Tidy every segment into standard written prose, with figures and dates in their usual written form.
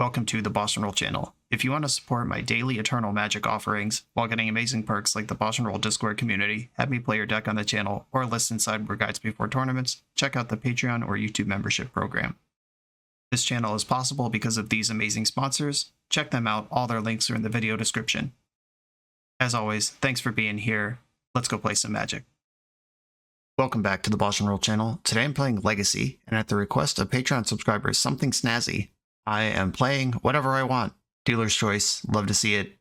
Welcome to the BoshNRoll channel. If you want to support my daily Eternal Magic offerings while getting amazing perks like the BoshNRoll Discord community, have me play your deck on the channel, or listen sideboard guides before tournaments, check out the Patreon or YouTube membership program. This channel is possible because of these amazing sponsors. Check them out, all their links are in the video description. As always, thanks for being here. Let's go play some Magic. Welcome back to the BoshNRoll channel. Today I'm playing Legacy, and at the request of Patreon subscribers Something Snazzy, I am playing whatever I want. Dealer's choice, love to see it.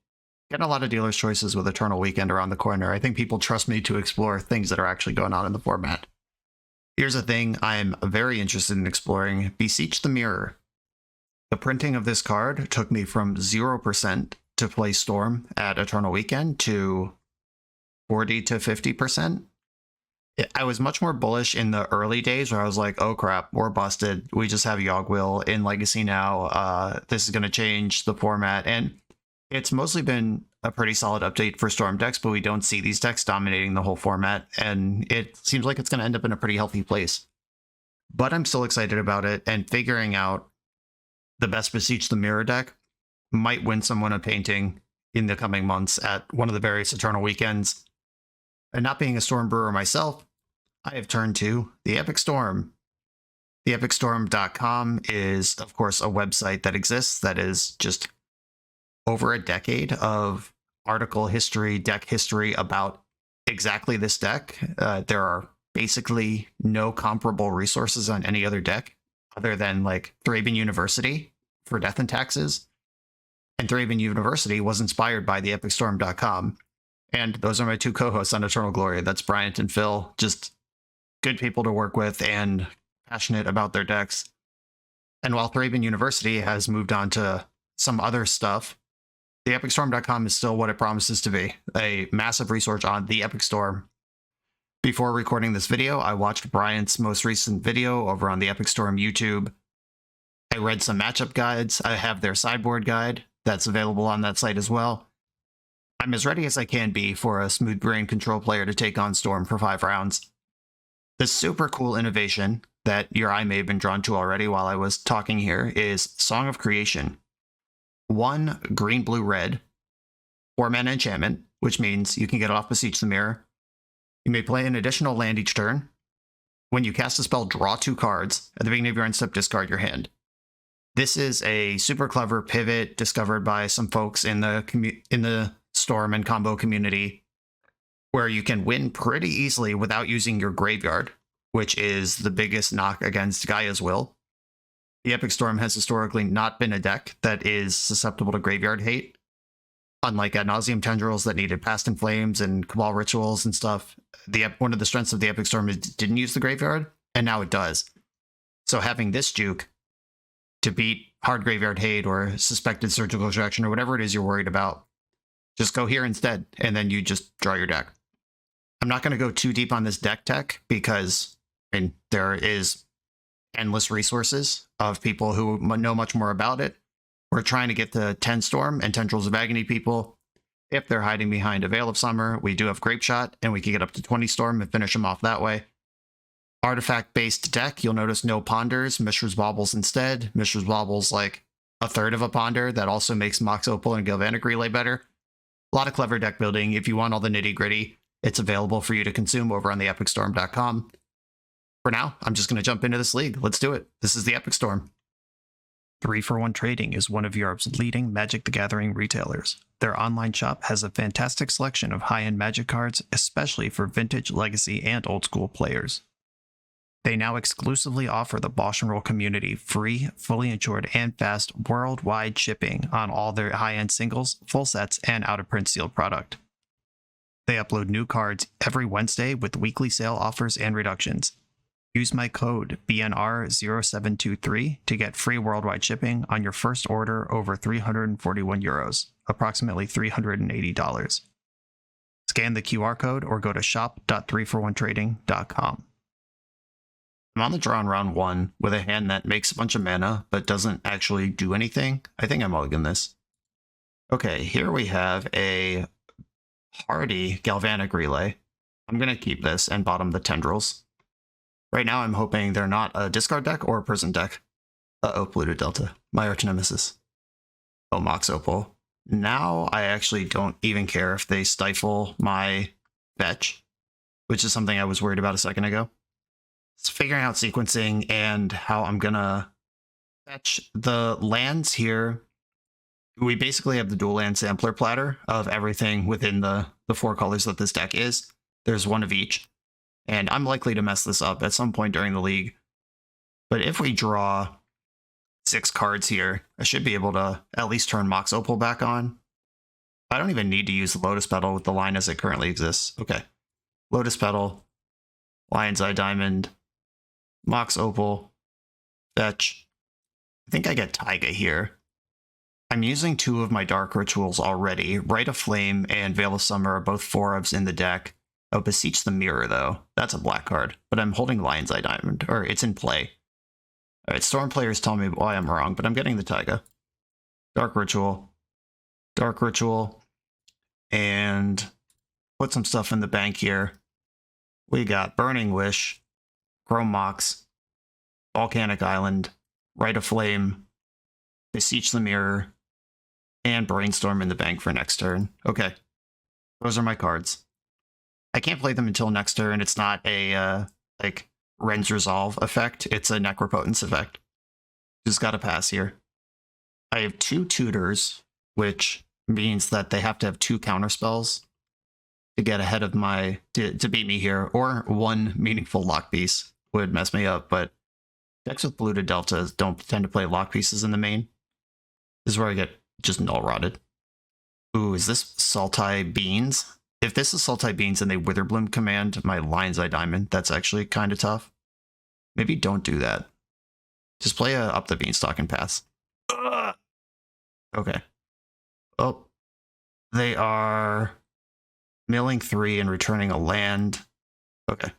Getting a lot of dealer's choices with Eternal Weekend around the corner. I think people trust me to explore things that are actually going on in the format. Here's a thing I'm very interested in exploring: Beseech the Mirror. The printing of this card took me from 0% to play Storm at Eternal Weekend to 40 to 50%. I was much more bullish in the early days where I was like, oh crap, we're busted. We just have Yogg-Will in Legacy now. This is going to change the format. And it's mostly been a pretty solid update for Storm decks, but we don't see these decks dominating the whole format. And it seems like it's going to end up in a pretty healthy place. But I'm still excited about it, and figuring out the best Beseech the Mirror deck might win someone a painting in the coming months at one of the various Eternal Weekends. And not being a Storm brewer myself, I have turned to the Epic Storm. TheEpicStorm.com is, of course, a website that exists that is just over a decade of article history, deck history about exactly this deck. There are basically no comparable resources on any other deck other than like Thraben University for Death and Taxes. And Thraben University was inspired by TheEpicStorm.com. And those are my two co-hosts on Eternal Glory. That's Bryant and Phil. Just good people to work with and passionate about their decks. And while Thraben University has moved on to some other stuff, TheEpicStorm.com is still what it promises to be: a massive resource on the Epic Storm. Before recording this video, I watched Bryant's most recent video over on the Epic Storm YouTube. I read some matchup guides. I have their sideboard guide that's available on that site as well. I'm as ready as I can be for a smooth brain control player to take on Storm for 5 rounds. The super cool innovation that your eye may have been drawn to already while I was talking here is Song of Creation. 1 green, blue, red, 4-mana enchantment, which means you can get off Beseech the Mirror. You may play an additional land each turn. When you cast a spell, draw 2 cards. At the beginning of your end step, discard your hand. This is a super clever pivot discovered by some folks in the Storm and combo community, where you can win pretty easily without using your graveyard, which is the biggest knock against Gaea's Will. The Epic Storm has historically not been a deck that is susceptible to graveyard hate. Unlike Ad Nauseam Tendrils that needed Past in Flames and Cabal Rituals and stuff, one of the strengths of the Epic Storm is it didn't use the graveyard, and now it does. So having this juke to beat hard graveyard hate or suspected surgical extraction or whatever it is you're worried about, just go here instead, and then you just draw your deck. I'm not going to go too deep on this deck tech because, I mean, there is endless resources of people who know much more about it. We're trying to get the 10 Storm and Tendrils of Agony people. If they're hiding behind a Veil of Summer, we do have Grape Shot, and we can get up to 20 Storm and finish them off that way. Artifact-based deck, you'll notice no Ponders, Mishra's Baubles instead. Mishra's Baubles like a third of a Ponder. That also makes Mox Opal and Galvanic Relay better. A lot of clever deck building. If you want all the nitty-gritty, it's available for you to consume over on TheEpicStorm.com. For now, I'm just going to jump into this league. Let's do it. This is the Epic Storm. 3-for-1 Trading is one of Europe's leading Magic the Gathering retailers. Their online shop has a fantastic selection of high-end Magic cards, especially for vintage, legacy, and old-school players. They now exclusively offer the BoshNRoll community free, fully insured, and fast worldwide shipping on all their high-end singles, full sets, and out-of-print sealed product. They upload new cards every Wednesday with weekly sale offers and reductions. Use my code BNR0723 to get free worldwide shipping on your first order over €341, approximately $380. Scan the QR code or go to shop.3for1trading.com. I'm on the draw in round 1 with a hand that makes a bunch of mana but doesn't actually do anything. I think I mulligan this. Okay, here we have a hardy Galvanic Relay. I'm going to keep this and bottom the Tendrils. Right now I'm hoping they're not a discard deck or a prison deck. Uh-oh, Polluted Delta. My arch nemesis. Oh, Mox Opal. Now I actually don't even care if they stifle my fetch, which is something I was worried about a second ago. It's figuring out sequencing and how I'm gonna fetch the lands here. We basically have the dual land sampler platter of everything within the 4 colors that this deck is. There's one of each. And I'm likely to mess this up at some point during the league. But if we draw 6 cards here, I should be able to at least turn Mox Opal back on. I don't even need to use the Lotus Petal with the line as it currently exists. Okay. Lotus Petal, Lion's Eye Diamond, Mox Opal, fetch. I think I get Taiga here. I'm using 2 of my Dark Rituals already. Rite of Flame and Veil of Summer are both 4-ofs in the deck. Oh, Beseech the Mirror, though. That's a black card. But I'm holding Lion's Eye Diamond, or it's in play. Alright, Storm players tell me why I'm wrong, but I'm getting the Taiga. Dark Ritual, and put some stuff in the bank here. We got Burning Wish, Chrome Mox, Volcanic Island, Rite of Flame, Beseech the Mirror, and Brainstorm in the bank for next turn. Okay, those are my cards. I can't play them until next turn. It's not a, like, Ren's Resolve effect. It's a Necropotence effect. Just gotta pass here. I have 2 tutors, which means that they have to have 2 counterspells to get ahead of my... to beat me here, or 1 meaningful lock piece would mess me up, but decks with Polluted Deltas don't tend to play lock pieces in the main. This is where I get just null rotted. Ooh, is this Sultai Beans? If this is Sultai Beans and they Witherbloom command my Lion's Eye Diamond, that's actually kind of tough. Maybe don't do that. Just play up the Beanstalk and pass. Ugh. Okay. Oh, they are milling 3 and returning a land. Okay,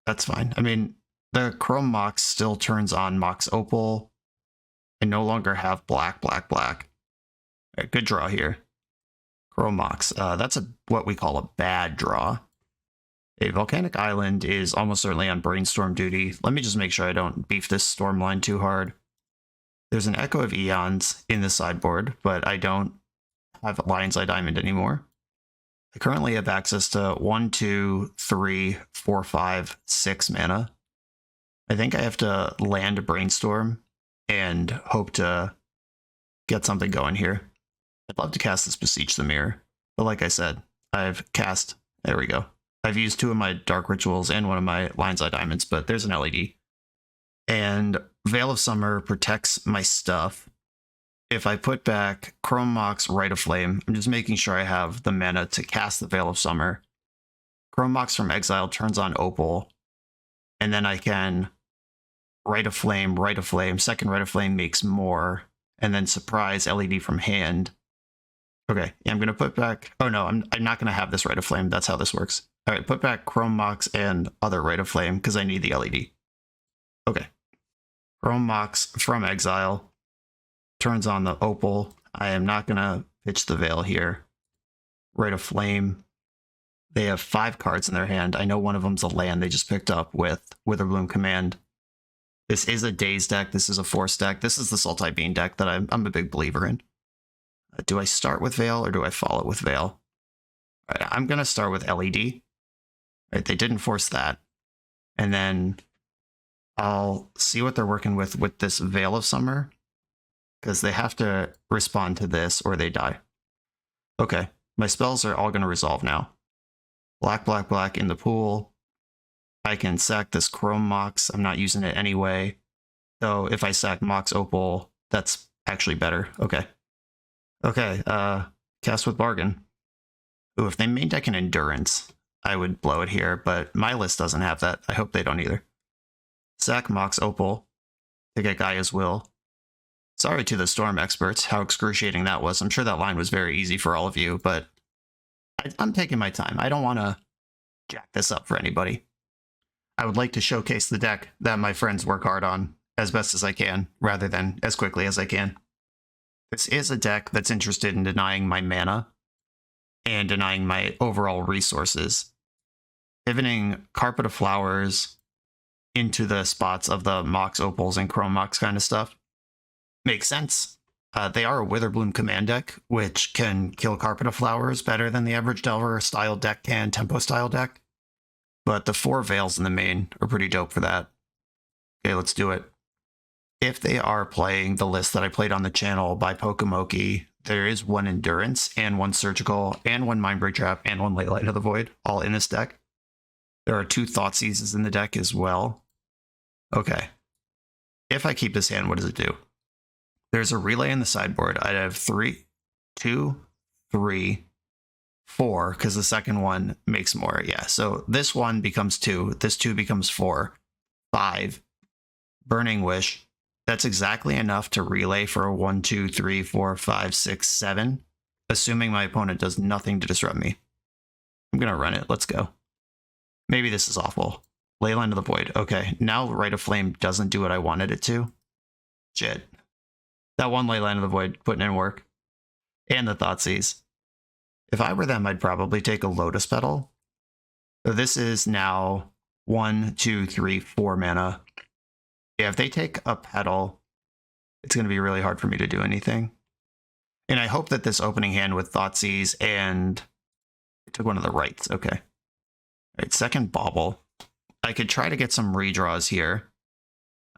that's fine. I mean, the Chrome Mox still turns on Mox Opal. I no longer have black. All right, good draw here. Chrome Mox. That's what we call a bad draw. A Volcanic Island is almost certainly on Brainstorm duty. Let me just make sure I don't beef this Storm line too hard. There's an Echo of Eons in the sideboard, but I don't have Lion's Eye Diamond anymore. I currently have access to 1, 2, 3, 4, 5, 6 mana. I think I have to land a Brainstorm and hope to get something going here. I'd love to cast this Beseech the Mirror, but like I said, I've cast... There we go. I've used 2 of my Dark Rituals and 1 of my Lion's Eye Diamonds, but there's an LED. And Veil of Summer protects my stuff. If I put back Chrome Mox, Rite of Flame, I'm just making sure I have the mana to cast the Veil of Summer. Chrome Mox from Exile turns on Opal, and then I can Rite of Flame, second Rite of Flame makes more, and then Surprise LED from hand. Okay, yeah, I'm going to put back... Oh no, I'm not going to have this Rite of Flame. That's how this works. All right, put back Chrome Mox and other Rite of Flame because I need the LED. Okay. Chrome Mox from Exile turns on the Opal. I am not going to pitch the Veil here. Rite of Flame. They have 5 cards in their hand. I know one of them's a land they just picked up with Witherbloom Command. This is a Daze deck. This is a Force deck. This is the Sultai Bean deck that I'm a big believer in. Do I start with Veil or do I follow with Veil? All right, I'm going to start with LED. Right, they didn't force that. And then I'll see what they're working with this Veil of Summer, because they have to respond to this or they die. Okay, my spells are all going to resolve now. Black in the pool. I can sack this Chrome Mox. I'm not using it anyway. Though if I sack Mox Opal, that's actually better. Okay. Okay, cast with Bargain. Ooh, if they main deck an Endurance, I would blow it here, but my list doesn't have that. I hope they don't either. Sack Mox Opal to get Gaia's Will. Sorry to the Storm experts how excruciating that was. I'm sure that line was very easy for all of you, but I'm taking my time. I don't want to jack this up for anybody. I would like to showcase the deck that my friends work hard on as best as I can, rather than as quickly as I can. This is a deck that's interested in denying my mana and denying my overall resources. Pivoting Carpet of Flowers into the spots of the Mox Opals and Chrome Mox kind of stuff makes sense. They are a Witherbloom command deck, which can kill Carpet of Flowers better than the average Delver style deck can, tempo style deck. But the 4 Veils in the main are pretty dope for that. Okay, let's do it. If they are playing the list that I played on the channel by Pokemoki, there is 1 Endurance and 1 Surgical and 1 Mindbreak Trap and 1 Leyline of the Void, all in this deck. There are 2 Thoughtseizes in the deck as well. Okay. If I keep this hand, what does it do? There's a relay in the sideboard. I'd have 2, 3, 4, because the second one makes more. Yeah, so this 1 becomes 2. This 2 becomes 4. 5. Burning Wish. That's exactly enough to relay for a 1, 2, 3, 4, 5, 6, 7, assuming my opponent does nothing to disrupt me. I'm going to run it. Let's go. Maybe this is awful. Leyline of the Void. Okay, now Rite of Flame doesn't do what I wanted it to. Shit. That 1 Leyline of the Void putting in work. And the Thoughtseize. If I were them, I'd probably take a Lotus Petal. So this is now 1, 2, 3, 4 mana. Yeah, if they take a Petal, it's going to be really hard for me to do anything. And I hope that this opening hand with Thoughtseize and... I took one of the rights. Okay. All right, second Bauble. I could try to get some redraws here.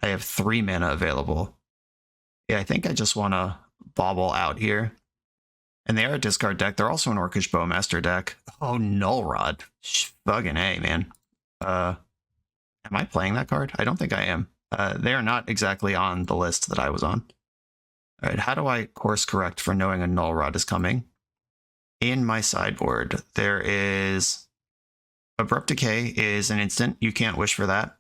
I have 3 mana available. Yeah, I think I just want to Bauble out here. And they are a discard deck. They're also an Orcish Bowmaster deck. Oh, Null Rod. Fucking A, man. Am I playing that card? I don't think I am. They are not exactly on the list that I was on. All right, how do I course correct for knowing a Null Rod is coming? In my sideboard, there is... Abrupt Decay is an instant. You can't wish for that.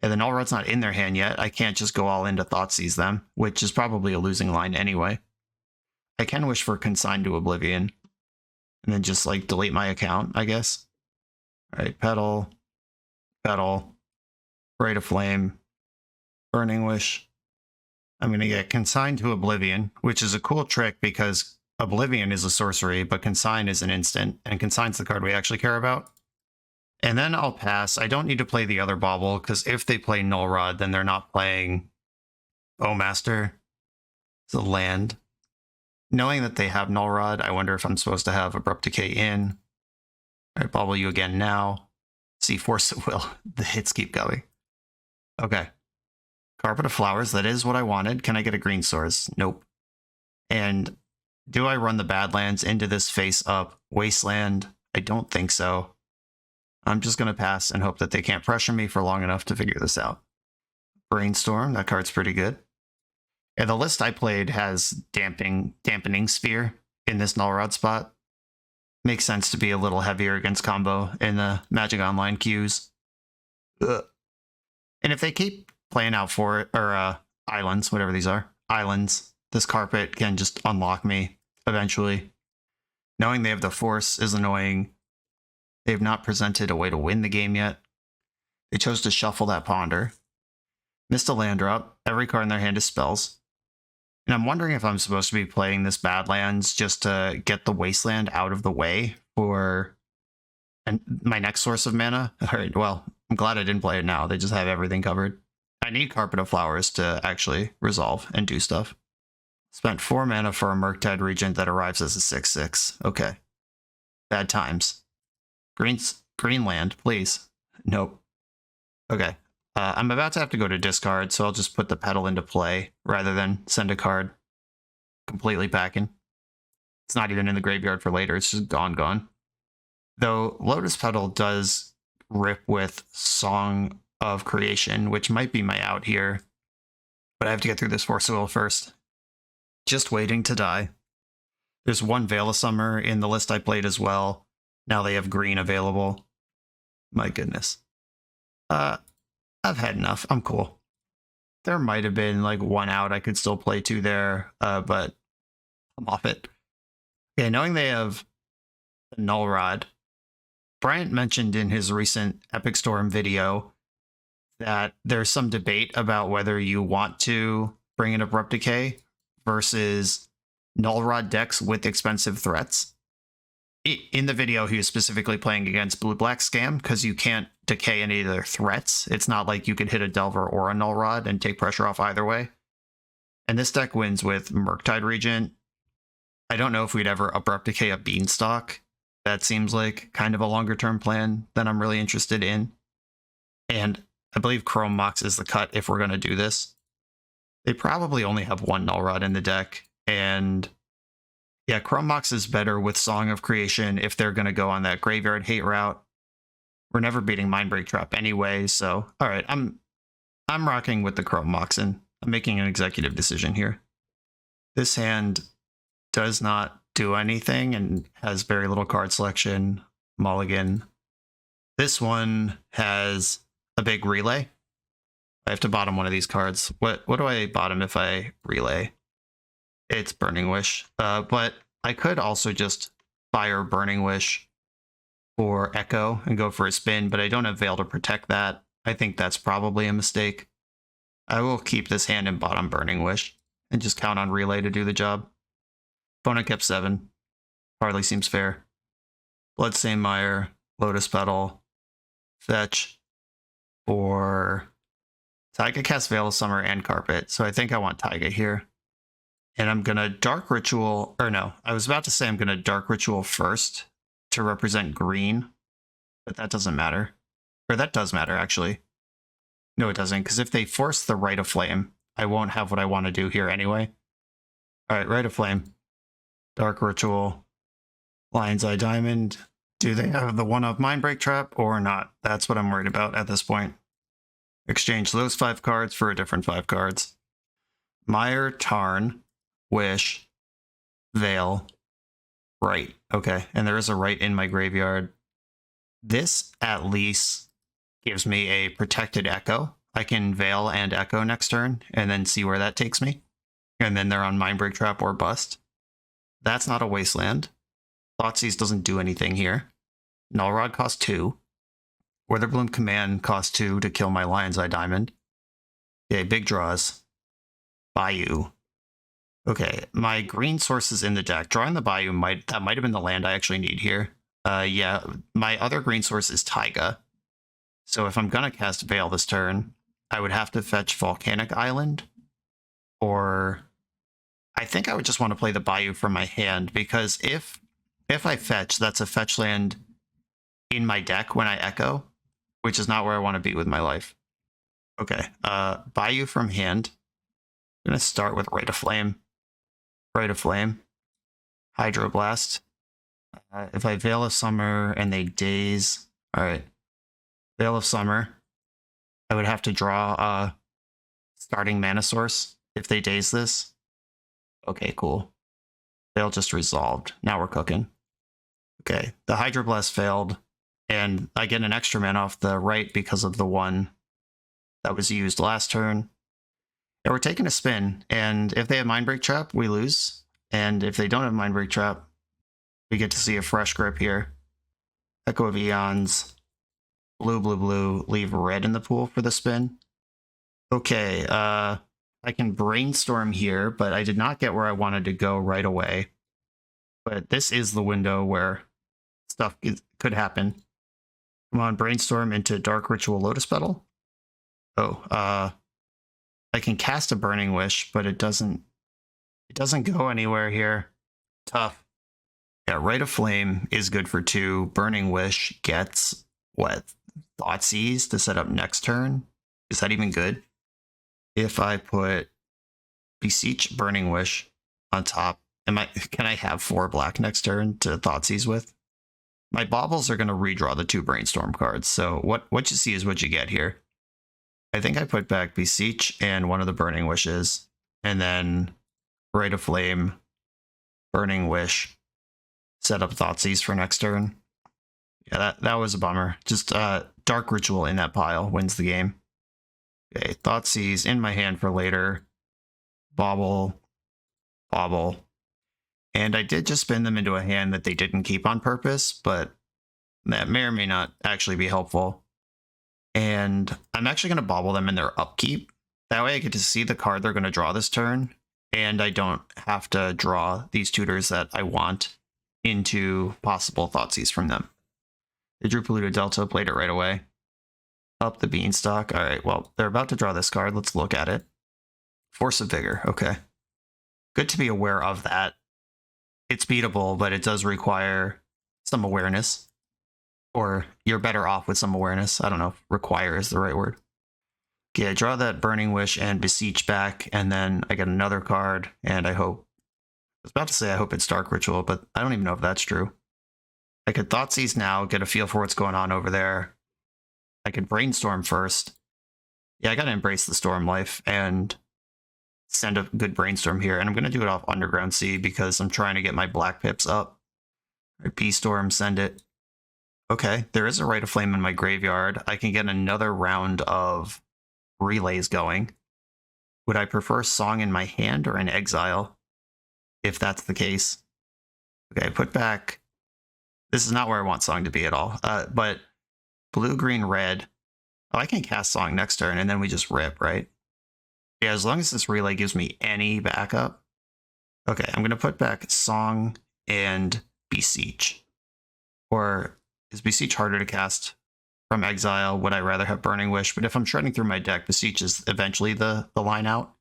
And the Null Rod's not in their hand yet. I can't just go all into Thoughtseize them, which is probably a losing line anyway. I can wish for Consign to Oblivion. And then just, like, delete my account, I guess. Alright, Petal. Petal. Rite of Flame. Burning Wish. I'm going to get Consign to Oblivion, which is a cool trick because Oblivion is a sorcery, but Consign is an instant, and Consign's the card we actually care about. And then I'll pass. I don't need to play the other Bauble, because if they play Null Rod, then they're not playing Bowmaster. It's a land. Knowing that they have Null Rod, I wonder if I'm supposed to have Abrupt Decay in. Alright, Bauble you again now. See, Force of Will. The hits keep going. Okay. Carpet of Flowers, that is what I wanted. Can I get a green source? Nope. And do I run the Badlands into this face-up Wasteland? I don't think so. I'm just going to pass and hope that they can't pressure me for long enough to figure this out. Brainstorm, that card's pretty good. And the list I played has Dampening Sphere in this Null Rod spot. Makes sense to be a little heavier against combo in the Magic Online queues. Ugh. And if they keep playing out for it, or islands, whatever these are, islands, this carpet can just unlock me eventually. Knowing they have the Force is annoying. They've not presented a way to win the game yet. They chose to shuffle that Ponder. Missed a land drop. Every card in their hand is spells. And I'm wondering if I'm supposed to be playing this Badlands just to get the Wasteland out of the way for my next source of mana. Alright, well, I'm glad I didn't play it now. They just have everything covered. I need Carpet of Flowers to actually resolve and do stuff. Spent 4 mana for a Murktide Regent that arrives as a 6/6. Okay. Bad times. Green land, please. Nope. Okay. I'm about to have to go to discard, so I'll just put the Petal into play rather than send a card completely packing. It's not even in the graveyard for later. It's just gone. Though Lotus Petal does rip with Song of Creation, which might be my out here. But I have to get through this Force of Will first. Just waiting to die. There's 1 Veil of Summer in the list I played as well. Now they have green available. My goodness. I've had enough. I'm cool. There might have been like 1 out I could still play 2 there, but I'm off it. Okay, knowing they have the Null Rod, Bryant mentioned in his recent Epic Storm video that there's some debate about whether you want to bring in Abrupt Decay versus Null Rod decks with expensive threats. In the video, he was specifically playing against Blue-Black Scam because you can't decay any of their threats. It's not like you could hit a Delver or a Null Rod and take pressure off either way. And this deck wins with Murktide Regent. I don't know if we'd ever Abrupt Decay a Beanstalk. That seems like kind of a longer term plan that I'm really interested in. And I believe Chrome Mox is the cut if we're going to do this. They probably only have one Null Rod in the deck. And yeah, Chrome Mox is better with Song of Creation if they're going to go on that Graveyard Hate route. We're never beating Mindbreak Trap anyway, so all right, I'm rocking with the Chrome Mox, and I'm making an executive decision here. This hand does not do anything and has very little card selection. Mulligan. This one has a big relay. I have to bottom one of these cards. What do I bottom if I relay? It's Burning Wish. But I could also just fire Burning Wish for Echo and go for a spin, but I don't have Veil to protect that. I think that's probably a mistake. I will keep this hand and bottom Burning Wish and just count on relay to do the job. Opponent kept 7. Hardly seems fair. Bloodstained Mire, Lotus Petal, fetch for Taiga. Cast Veil of Summer and Carpet, so I think I want Taiga here. And I'm gonna Dark Ritual, or no, I was about to say I'm gonna Dark Ritual first to represent green, but that doesn't matter. Or that does matter, actually. No, it doesn't, because if they force the Rite of Flame, I won't have what I want to do here anyway. Alright, Rite of Flame. Dark Ritual. Lion's Eye Diamond. Do they have the 1-of Mindbreak Trap or not? That's what I'm worried about at this point. Exchange those 5 cards for a different 5 cards. Mire, Tarn, Wish, Veil, Right. Okay, and there is a Right in my graveyard. This at least gives me a protected Echo. I can Veil and Echo next turn and then see where that takes me. And then they're on Mindbreak Trap or Bust. That's not a Wasteland. Thoughtseize doesn't do anything here. Null Rod costs 2. Witherbloom Command costs 2 to kill my Lion's Eye Diamond. Okay, big draws. Bayou. Okay, my green sources in the deck. Drawing the Bayou might have been the land I actually need here. Yeah, my other green source is Taiga. So if I'm gonna cast Veil this turn, I would have to fetch Volcanic Island. Or I think I would just want to play the Bayou from my hand, because if I fetch, that's a fetch land in my deck when I Echo, which is not where I want to be with my life. Okay, Bayou from hand. I'm gonna start with Rite of Flame. Rite of Flame. Hydroblast. If I Veil of Summer and they daze, alright. Veil of Summer. I would have to draw a starting mana source if they daze this. Okay, cool. Veil just resolved. Now we're cooking. Okay, the Hydroblast failed, and I get an extra mana off the right because of the one that was used last turn. Yeah, we're taking a spin, and if they have Mindbreak Trap, we lose. And if they don't have Mindbreak Trap, we get to see a fresh grip here. Echo of Eons. Blue, blue, blue. Leave red in the pool for the spin. Okay, I can Brainstorm here, but I did not get where I wanted to go right away. But this is the window where stuff could happen. Come on, Brainstorm into Dark Ritual Lotus Petal. Oh, I can cast a Burning Wish, but it doesn't go anywhere here. Tough. Yeah, Rite of Flame is good for 2. Burning Wish gets what? Thoughtseize to set up next turn? Is that even good? If I put Beseech Burning Wish on top, can I have 4 black next turn to Thoughtseize with? My baubles are going to redraw the 2 Brainstorm cards, so what you see is what you get here. I think I put back Beseech and one of the Burning Wishes, and then Rite of Flame, Burning Wish, set up Thoughtseize for next turn. Yeah, that was a bummer. Just Dark Ritual in that pile wins the game. Okay, Thoughtseize in my hand for later. Bauble, Bauble. And I did just spin them into a hand that they didn't keep on purpose, but that may or may not actually be helpful. And I'm actually going to Bauble them in their upkeep. That way I get to see the card they're going to draw this turn, and I don't have to draw these tutors that I want into possible Thoughtseize from them. They drew Polluted Delta, played it right away. Up the Beanstalk. Alright, well, they're about to draw this card. Let's look at it. Force of Vigor, okay. Good to be aware of that. It's beatable, but it does require some awareness. Or you're better off with some awareness. I don't know if require is the right word. Okay, I draw that Burning Wish and Beseech back, and then I get another card, and I hope... I was about to say I hope it's Dark Ritual, but I don't even know if that's true. I could Thoughtseize now, get a feel for what's going on over there. I could Brainstorm first. Yeah, I gotta embrace the Storm life, and send a good Brainstorm here, and I'm gonna do it off Underground Sea because I'm trying to get my black pips up. B-Storm, send it. Okay, there is a Rite of Flame in my graveyard. I can get another round of relays going. Would I prefer Song in my hand or in exile? If that's the case. Okay, put back... This is not where I want Song to be at all. But blue, green, red. Oh, I can cast Song next turn, and then we just rip, right? Yeah, as long as this relay gives me any backup. Okay, I'm going to put back Song and Beseech. Or is Beseech harder to cast from exile? Would I rather have Burning Wish? But if I'm shredding through my deck, Beseech is eventually the line out.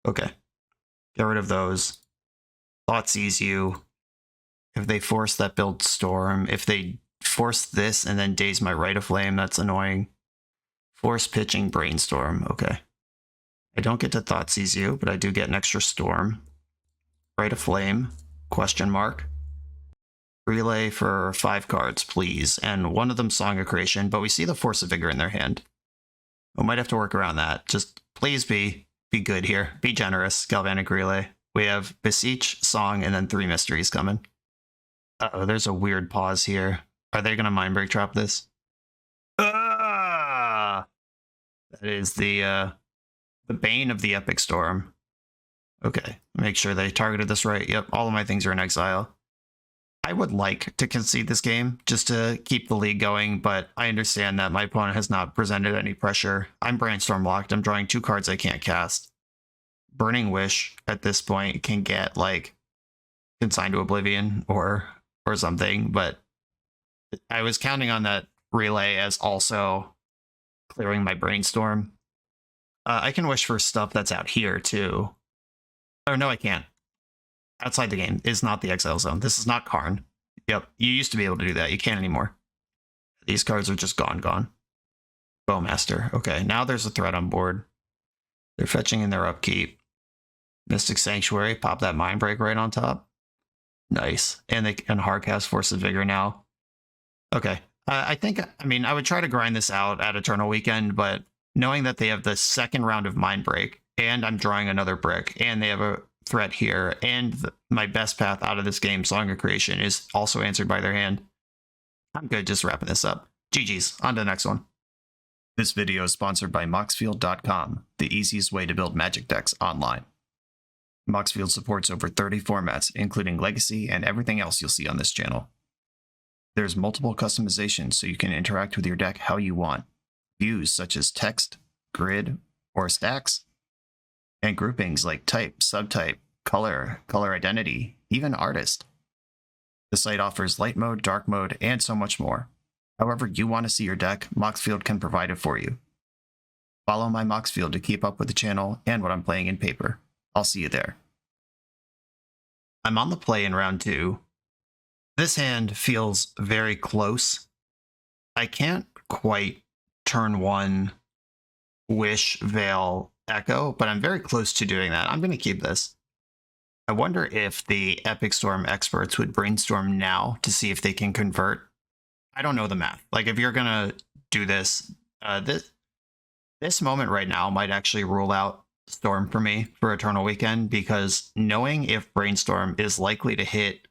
Okay. Get rid of those. Thoughtseize you. If they force that, build Storm. If they force this and then daze my Rite of Flame, that's annoying. Force pitching Brainstorm. Okay. I don't get to Thoughtseize you, but I do get an extra Storm. Rite of Flame. Question mark. Relay for 5 cards, please. And one of them Song of Creation, but we see the Force of Vigor in their hand. We might have to work around that. Just please be good here. Be generous, Galvanic Relay. We have Beseech, Song, and then 3 mysteries coming. Uh-oh, there's a weird pause here. Are they going to Mindbreak Trap this? Ah! That is the bane of the Epic Storm. Okay, make sure they targeted this right. Yep, all of my things are in exile. I would like to concede this game just to keep the league going, but I understand that my opponent has not presented any pressure. I'm Brainstorm locked. I'm drawing 2 cards I can't cast. Burning Wish at this point can get like Consigned to Oblivion or something, but I was counting on that relay as also clearing my Brainstorm. I can wish for stuff that's out here too. Oh no, I can't. Outside the game is not the exile zone. This is not Karn. Yep, you used to be able to do that. You can't anymore. These cards are just gone. Bowmaster. Okay, now there's a threat on board. They're fetching in their upkeep. Mystic Sanctuary, pop that Mindbreak right on top. Nice. And they can hardcast Force of Vigor now. Okay. I would try to grind this out at Eternal Weekend, but knowing that they have the second round of Mindbreak, and I'm drawing another brick, and they have a threat here, and my best path out of this game, Song of Creation, is also answered by their hand. I'm good just wrapping this up. GG's. On to the next one. This video is sponsored by Moxfield.com, the easiest way to build Magic decks online. Moxfield supports over 30 formats, including Legacy and everything else you'll see on this channel. There's multiple customizations so you can interact with your deck how you want. Views such as text, grid, or stacks. And groupings like type, subtype, color identity, even artist. The site offers light mode, dark mode, and so much more. However you want to see your deck, Moxfield can provide it for you. Follow my Moxfield to keep up with the channel and what I'm playing in paper. I'll see you there. I'm on the play in round 2. This hand feels very close. I can't quite turn 1 Wish, Veil, Echo, but I'm very close to doing that. I'm going to keep this. I wonder if the Epic Storm experts would brainstorm now to see if they can convert. I don't know the math. Like, if you're going to do this, this moment right now might actually rule out Storm for me for Eternal Weekend, because knowing if Brainstorm is likely to hit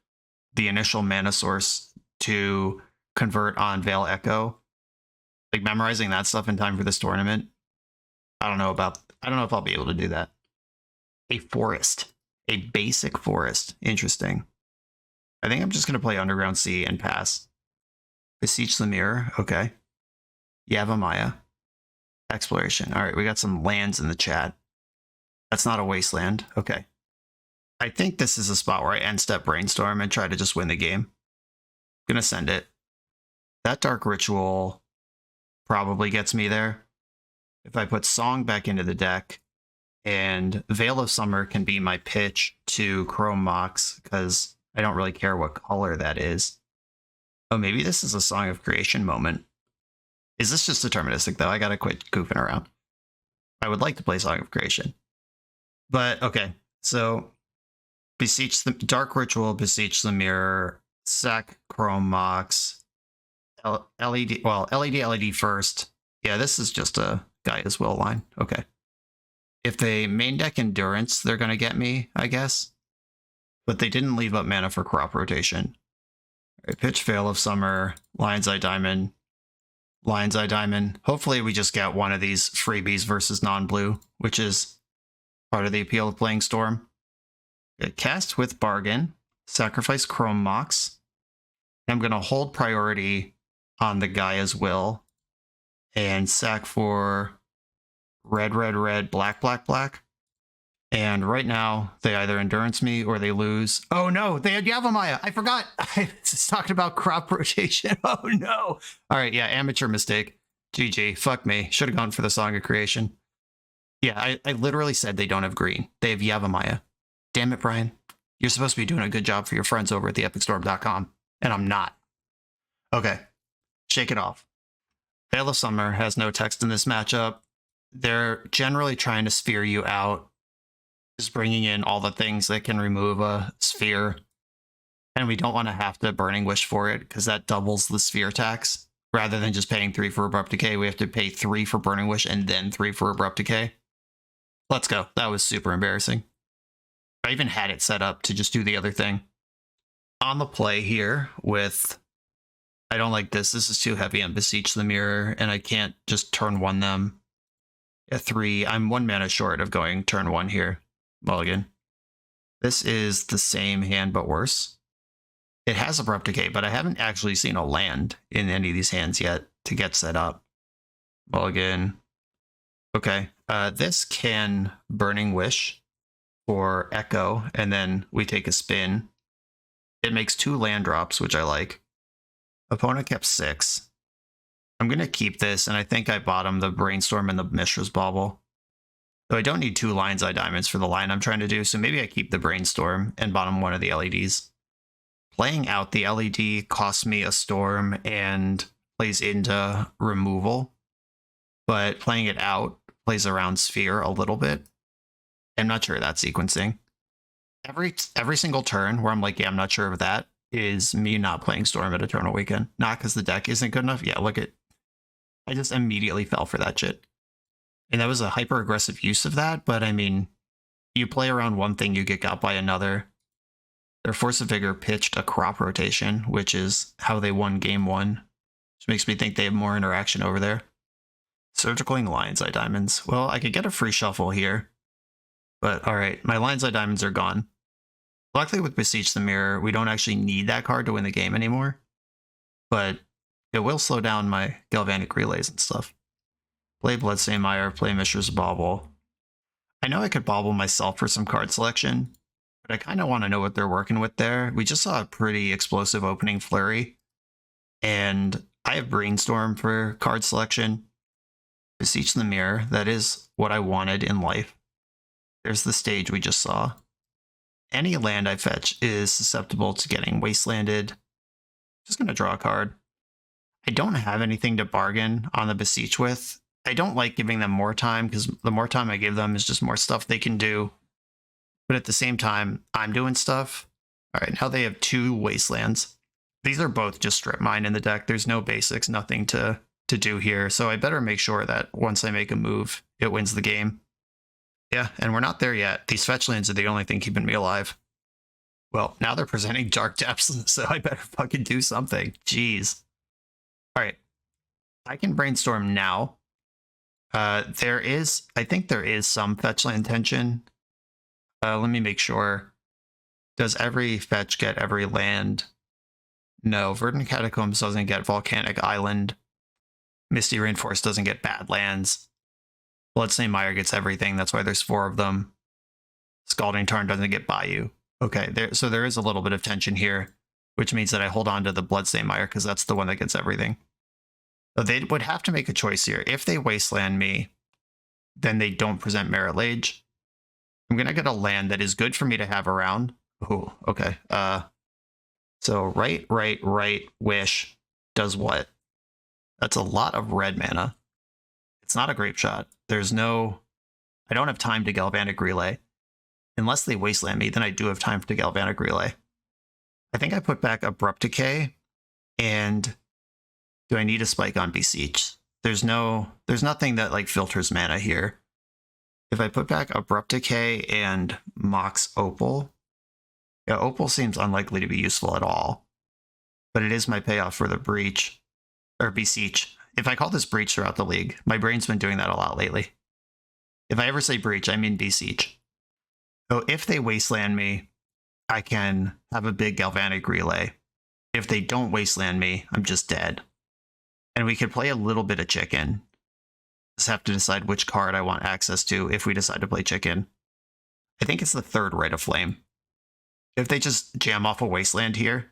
the initial mana source to convert on Veil Echo, like memorizing that stuff in time for this tournament, I don't know if I'll be able to do that. A forest, a basic forest. Interesting. I think I'm just going to play Underground Sea and pass. Beseech the Mirror. Okay. Yavimaya. Exploration. All right, we got some lands in the chat. That's not a wasteland. Okay. I think this is a spot where I end step Brainstorm and try to just win the game. Gonna send it. That Dark Ritual probably gets me there. If I put Song back into the deck And Veil of Summer can be my pitch to Chrome Mox, because I don't really care what color that is. Oh, maybe this is a Song of Creation moment. Is this just deterministic, though? I gotta quit goofing around. I would like to play Song of Creation. But, okay. So, Beseech the Dark Ritual, Beseech the Mirror, sack Chrome Mox, LED, well, LED first. Yeah, this is just a Gaia's Will line. Okay. If they main deck Endurance, they're going to get me, I guess. But they didn't leave up mana for crop rotation. Right, pitch Veil of Summer, Lion's Eye Diamond, Lion's Eye Diamond. Hopefully we just get one of these freebies versus non-blue, which is part of the appeal of playing Storm. Cast with Bargain, sacrifice Chrome Mox. I'm going to hold priority on the Gaia's Will and sack for red, red, red, black, black, black. And right now, they either endurance me or they lose. Oh no, they had Yavimaya. I forgot. I was talking about crop rotation. Oh no. All right, yeah, amateur mistake. GG, fuck me. Should have gone for the Song of Creation. Yeah, I literally said they don't have green. They have Yavimaya. Damn it, Brian. You're supposed to be doing a good job for your friends over at theepicstorm.com, and I'm not. Okay, shake it off. Veil of Summer has no text in this matchup. They're generally trying to sphere you out, just bringing in all the things that can remove a sphere. And we don't want to have to Burning Wish for it, because that doubles the sphere tax. Rather than just paying 3 for Abrupt Decay, we have to pay 3 for Burning Wish and then 3 for Abrupt Decay. Let's go. That was super embarrassing. I even had it set up to just do the other thing. On the play here with... I don't like this. This is too heavy on Beseech the Mirror, and I can't just turn 1 them. At 3, I'm 1 mana short of going turn 1 here. Mulligan. This is the same hand, but worse. It has Abrupt Decay, but I haven't actually seen a land in any of these hands yet to get set up. Mulligan. Okay. This can Burning Wish for Echo, and then we take a spin. It makes 2 land drops, which I like. Opponent kept 6. I'm going to keep this, and I think I bottom the Brainstorm and the Mishra's Bauble. Though I don't need 2 Lion's Eye Diamonds for the line I'm trying to do, so maybe I keep the Brainstorm and bottom one of the LEDs. Playing out the LED costs me a Storm and plays into removal, but playing it out plays around Sphere a little bit. I'm not sure of that sequencing. Every single turn where I'm like, yeah, I'm not sure of that, is me not playing Storm at Eternal Weekend. Not because the deck isn't good enough. Yeah, look at... I just immediately fell for that shit. And that was a hyper-aggressive use of that, but I mean, you play around one thing, you get got by another. Their Force of Vigor pitched a crop rotation, which is how they won game 1. Which makes me think they have more interaction over there. Surgicaling Lion's Eye Diamonds. Well, I could get a free shuffle here. But alright, my Lion's Eye Diamonds are gone. Luckily with Beseech the Mirror, we don't actually need that card to win the game anymore. But it will slow down my Galvanic Relays and stuff. Play Bloodstained Mire, play Mishra's Bauble. I know I could bauble myself for some card selection, but I kind of want to know what they're working with there. We just saw a pretty explosive opening flurry, and I have Brainstorm for card selection. Beseech the Mirror, that is what I wanted in life. There's the stage we just saw. Any land I fetch is susceptible to getting wastelanded. Just going to draw a card. I don't have anything to bargain on the Beseech with. I don't like giving them more time, because the more time I give them is just more stuff they can do. But at the same time, I'm doing stuff. All right, now they have 2 wastelands. These are both just strip mine in the deck. There's no basics, nothing to do here. So I better make sure that once I make a move, it wins the game. Yeah, and we're not there yet. These fetch lands are the only thing keeping me alive. Well, now they're presenting Dark Depths, so I better fucking do something. Jeez. All right. I can Brainstorm now. I think there is some fetch land tension. Let me make sure. Does every fetch get every land? No, Verdant Catacombs doesn't get Volcanic Island. Misty Rainforest doesn't get Badlands. Bloodstained Mire gets everything, that's why there's 4 of them. Scalding Tarn doesn't get Bayou. Okay, so there is a little bit of tension here, which means that I hold on to the Bloodstained Mire because that's the one that gets everything. So they would have to make a choice here. If they wasteland me, then they don't present Merit Lage. I'm gonna get a land that is good for me to have around. Oh, okay. So right, wish does what? That's a lot of red mana. It's not a grape shot. There's no... I don't have time to Galvanic Relay. Unless they wasteland me, then I do have time to Galvanic Relay. I think I put back Abrupt Decay, and do I need a spike on Beseech? There's nothing that like filters mana here. If I put back Abrupt Decay and Mox Opal, yeah, Opal seems unlikely to be useful at all. But it is my payoff for the Breach, or Beseech. If I call this Breach throughout the league, my brain's been doing that a lot lately. If I ever say Breach, I mean Beseech. So if they wasteland me, I can have a big Galvanic Relay. If they don't wasteland me, I'm just dead. And we could play a little bit of chicken. Just have to decide which card I want access to if we decide to play chicken. I think it's the third Rite of Flame. If they just jam off a wasteland here,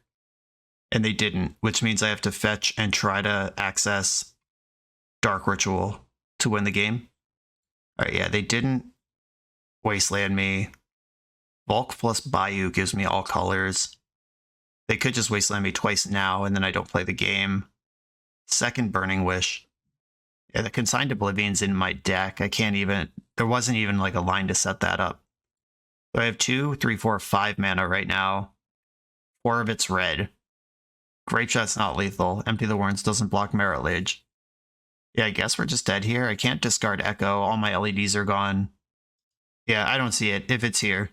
and they didn't, which means I have to fetch and try to access Dark Ritual to win the game. All right, yeah, they didn't wasteland me. Volk plus Bayou gives me all colors. They could just wasteland me twice now, and then I don't play the game. Second Burning Wish. Yeah, the Consigned Oblivion's in my deck. I can't even... There wasn't even like a line to set that up. So I have 2, 3, 4, 5 mana right now. 4 of it's red. Grape Shot's not lethal. Empty the Warrens doesn't block Merit Lage. Yeah, I guess we're just dead here. I can't discard Echo. All my LEDs are gone. Yeah, I don't see it. If it's here,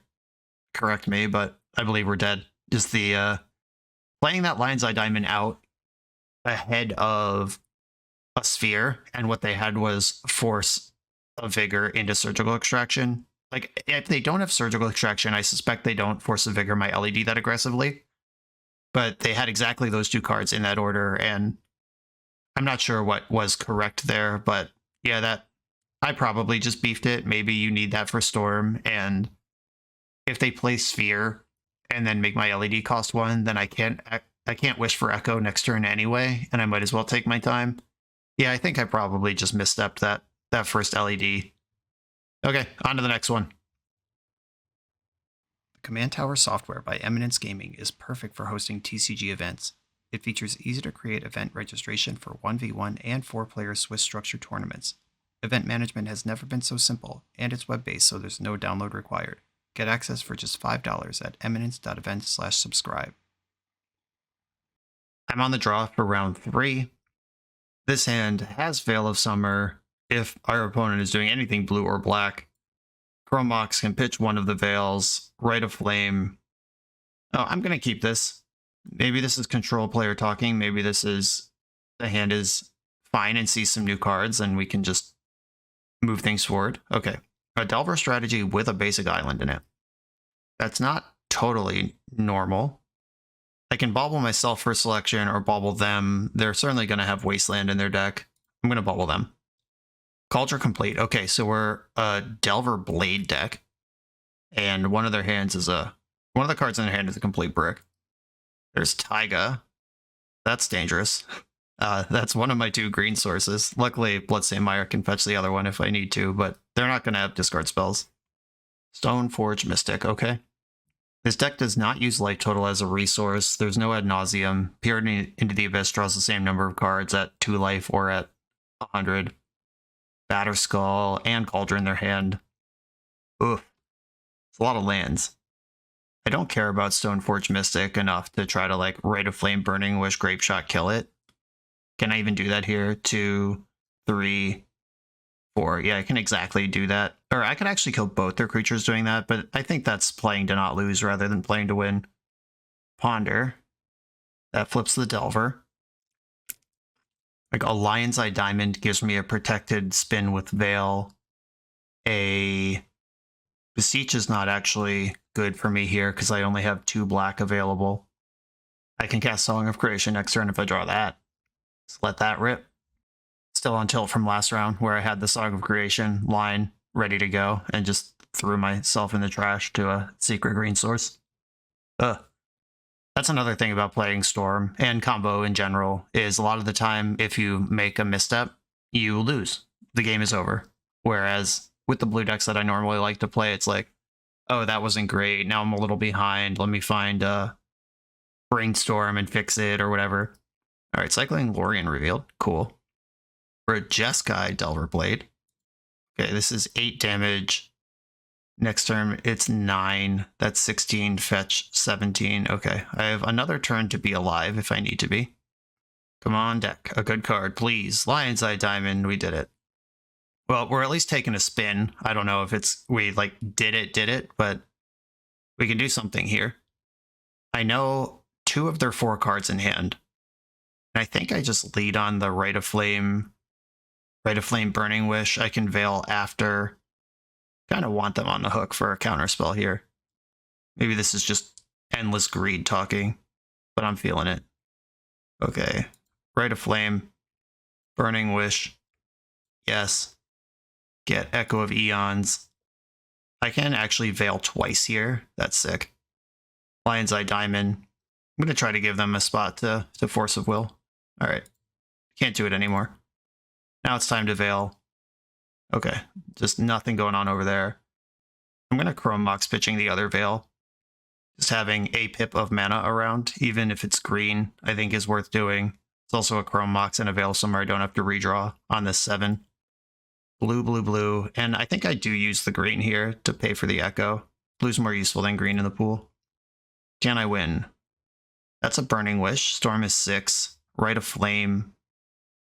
correct me, but I believe we're dead. Just the... playing that Lion's Eye Diamond out ahead of a Sphere, and what they had was Force of Vigor into Surgical Extraction. Like, if they don't have Surgical Extraction, I suspect they don't Force of Vigor my LED that aggressively. But they had exactly those two cards in that order, and I'm not sure what was correct there, but yeah, that I probably just beefed it. Maybe you need that for Storm, and if they play Sphere and then make my LED cost 1, then I can't wish for Echo next turn anyway, and I might as well take my time. Yeah, I think I probably just misstepped that first LED. Okay, on to the next one. The Command Tower software by Eminence Gaming is perfect for hosting TCG events. It features easy-to-create event registration for 1v1 and 4-player Swiss structured tournaments. Event management has never been so simple, and it's web-based, so there's no download required. Get access for just $5 at eminence.event/subscribe. I'm on the draw for round 3. This hand has Veil of Summer. If our opponent is doing anything blue or black, Chrome Mox can pitch one of the Veils, Rite of Flame. Oh, I'm going to keep this. Maybe this is control player talking. Maybe this is the hand is fine and sees some new cards and we can just move things forward. Okay. A Delver strategy with a basic island in it. That's not totally normal. I can bobble myself for selection or bobble them. They're certainly going to have Wasteland in their deck. I'm going to bobble them. Cauldron complete. Okay, so we're a Delver Blade deck. And one of their hands is one of the cards in their hand is a complete brick. There's Taiga. That's dangerous. That's one of my 2 green sources. Luckily, Bloodstained Mire can fetch the other one if I need to, but they're not going to have discard spells. Stoneforge Mystic, okay. This deck does not use Life Total as a resource. There's no Ad Nauseam. Peered into the Abyss draws the same number of cards at 2 life or at 100. Batterskull and Cauldron in their hand. Oof. It's a lot of lands. I don't care about Stoneforge Mystic enough to try to like Rite of Flame, Burning Wish, Grape Shot, kill it. Can I even do that here? 2, 3, 4. Yeah, I can exactly do that. Or I could actually kill both their creatures doing that, but I think that's playing to not lose rather than playing to win. Ponder. That flips the Delver. Like a Lion's Eye Diamond gives me a protected spin with Veil. A Beseech is not actually good for me here because I only have 2 black available. I can cast Song of Creation next turn if I draw that. Just let that rip. Still on tilt from last round where I had the Song of Creation line ready to go and just threw myself in the trash to a secret green source. That's another thing about playing Storm and combo in general is a lot of the time if you make a misstep, you lose. The game is over. Whereas with the blue decks that I normally like to play, it's like, Oh, that wasn't great. Now I'm a little behind. Let me find Brainstorm and fix it or whatever. All right, Cycling Lorien revealed. Cool. For a Jeskai Delver Blade. Okay, this is 8 damage. Next turn, it's 9. That's 16. Fetch 17. Okay, I have another turn to be alive if I need to be. Come on, deck. A good card, please. Lion's Eye Diamond. We did it. Well, we're at least taking a spin. I don't know if it's we like did it, but we can do something here. I know 2 of their 4 cards in hand. And I think I just lead on the Rite of Flame, Burning Wish. I can Veil after. Kind of want them on the hook for a counterspell here. Maybe this is just endless greed talking, but I'm feeling it. Okay. Rite of Flame, Burning Wish. Yes. Get Echo of Eons. I can actually Veil twice here. That's sick. Lion's Eye Diamond. I'm going to try to give them a spot to Force of Will. All right. Can't do it anymore. Now it's time to Veil. Okay. Just nothing going on over there. I'm going to Chrome Mox pitching the other Veil. Just having a pip of mana around, even if it's green, I think is worth doing. It's also a Chrome Mox and a Veil somewhere I don't have to redraw on this 7. Blue, blue, blue. And I think I do use the green here to pay for the Echo. Blue's more useful than green in the pool. Can I win? That's a Burning Wish. Storm is 6. Rite of Flame.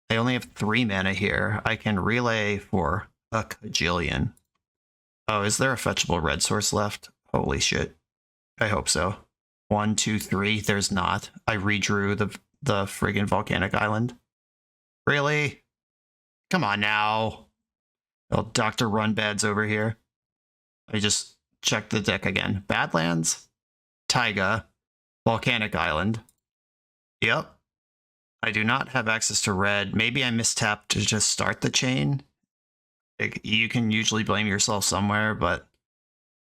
I only have 3 mana here. I can relay for a kajillion. Oh, is there a fetchable red source left? Holy shit. I hope so. 1, 2, 3. There's not. I redrew the friggin' volcanic island. Really? Come on now. Oh, Dr. Runbad's over here. I just checked the deck again. Badlands, Taiga, Volcanic Island. Yep. I do not have access to red. Maybe I mistapped to just start the chain. You can usually blame yourself somewhere, but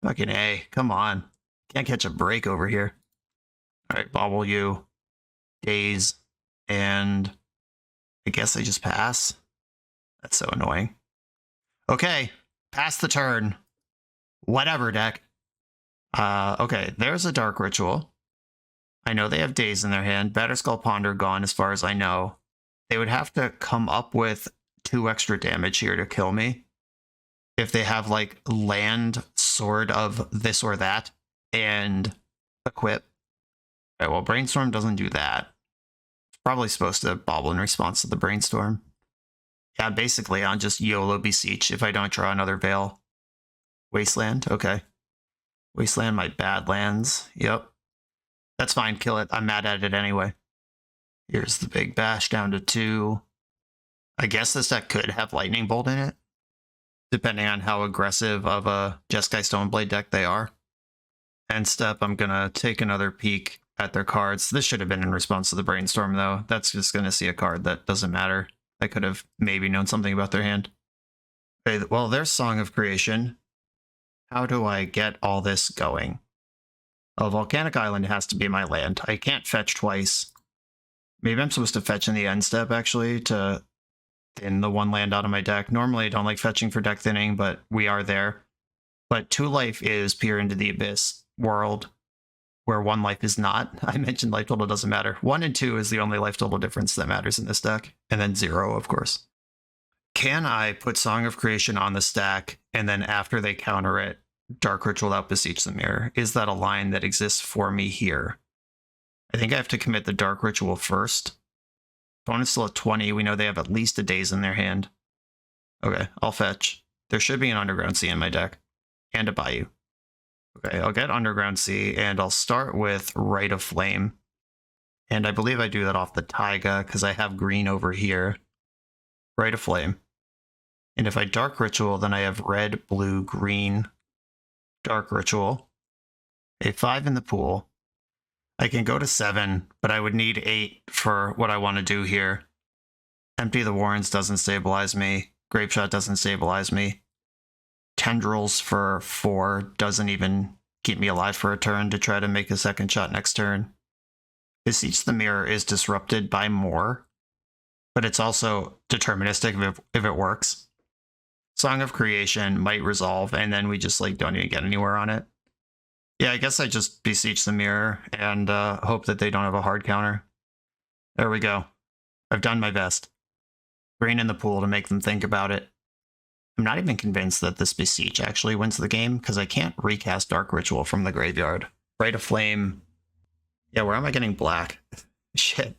fucking A, come on. Can't catch a break over here. All right, Bobble you, Daze, and I guess I just pass. That's so annoying. Okay, pass the turn. Whatever, deck. Okay, there's a Dark Ritual. I know they have Daze in their hand. Batterskull Ponder gone as far as I know. They would have to come up with 2 extra damage here to kill me. If they have, like, land, sword of this or that, and equip. Alright, well, Brainstorm doesn't do that. It's probably supposed to bobble in response to the Brainstorm. Yeah, basically, I'll just YOLO Beseech if I don't draw another Veil. Wasteland, okay. Wasteland, my Badlands, yep. That's fine, kill it. I'm mad at it anyway. Here's the big bash down to 2. I guess this deck could have Lightning Bolt in it, depending on how aggressive of a Jeskai Stoneblade deck they are. End step, I'm gonna take another peek at their cards. This should have been in response to the Brainstorm, though. That's just gonna see a card that doesn't matter. I could have maybe known something about their hand. Okay, well, there's Song of Creation. How do I get all this going? Oh, Volcanic Island has to be my land. I can't fetch twice. Maybe I'm supposed to fetch in the end step, actually, to thin the 1 land out of my deck. Normally, I don't like fetching for deck thinning, but we are there. But 2 life is Peer into the Abyss world, where 1 life is not. I mentioned life total doesn't matter. 1 and 2 is the only life total difference that matters in this deck. And then 0, of course. Can I put Song of Creation on the stack, and then after they counter it, Dark Ritual out Beseech the Mirror? Is that a line that exists for me here? I think I have to commit the Dark Ritual first. Opponent's still at 20. We know they have at least a Daze in their hand. Okay, I'll fetch. There should be an Underground Sea in my deck. And a Bayou. Okay, I'll get Underground Sea, and I'll start with Rite of Flame. And I believe I do that off the Taiga, because I have green over here. Rite of Flame. And if I Dark Ritual, then I have red, blue, green, Dark Ritual. A 5 in the pool. I can go to 7, but I would need 8 for what I want to do here. Empty the Warrens doesn't stabilize me. Grapeshot doesn't stabilize me. Tendrils for 4 doesn't even keep me alive for a turn to try to make a second shot next turn. Beseech the Mirror is disrupted by more, but it's also deterministic if it works. Song of Creation might resolve, and then we just like don't even get anywhere on it. Yeah, I guess I just beseech the mirror and hope that they don't have a hard counter. There we go. I've done my best. Green in the pool to make them think about it. I'm not even convinced that this Beseech actually wins the game, because I can't recast Dark Ritual from the graveyard. Rite of Flame. Yeah, where am I getting black? Shit.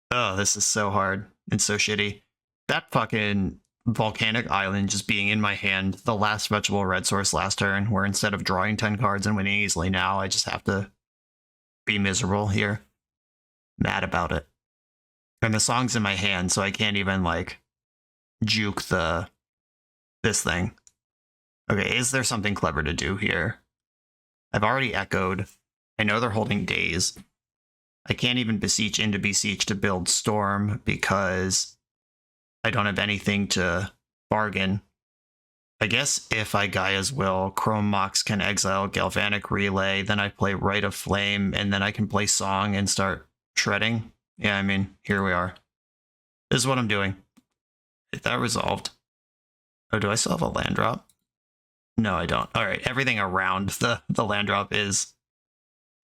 Oh, this is so hard and so shitty. That fucking Volcanic Island just being in my hand, the last vegetable red source last turn, where instead of drawing 10 cards and winning easily now, I just have to be miserable here. Mad about it. And the song's in my hand, so I can't even, like, juke this thing. Okay, is there something clever to do here? I've already echoed. I know they're holding Daze. I can't even Beseech into Beseech to build Storm because I don't have anything to bargain. I guess if I Gaia's Will, Chrome Mox can exile Galvanic Relay, then I play Rite of Flame, and then I can play Song and start shredding. Yeah, I mean, here we are. This is what I'm doing. Is that resolved? Oh, do I still have a land drop? No, I don't. All right, everything around the land drop is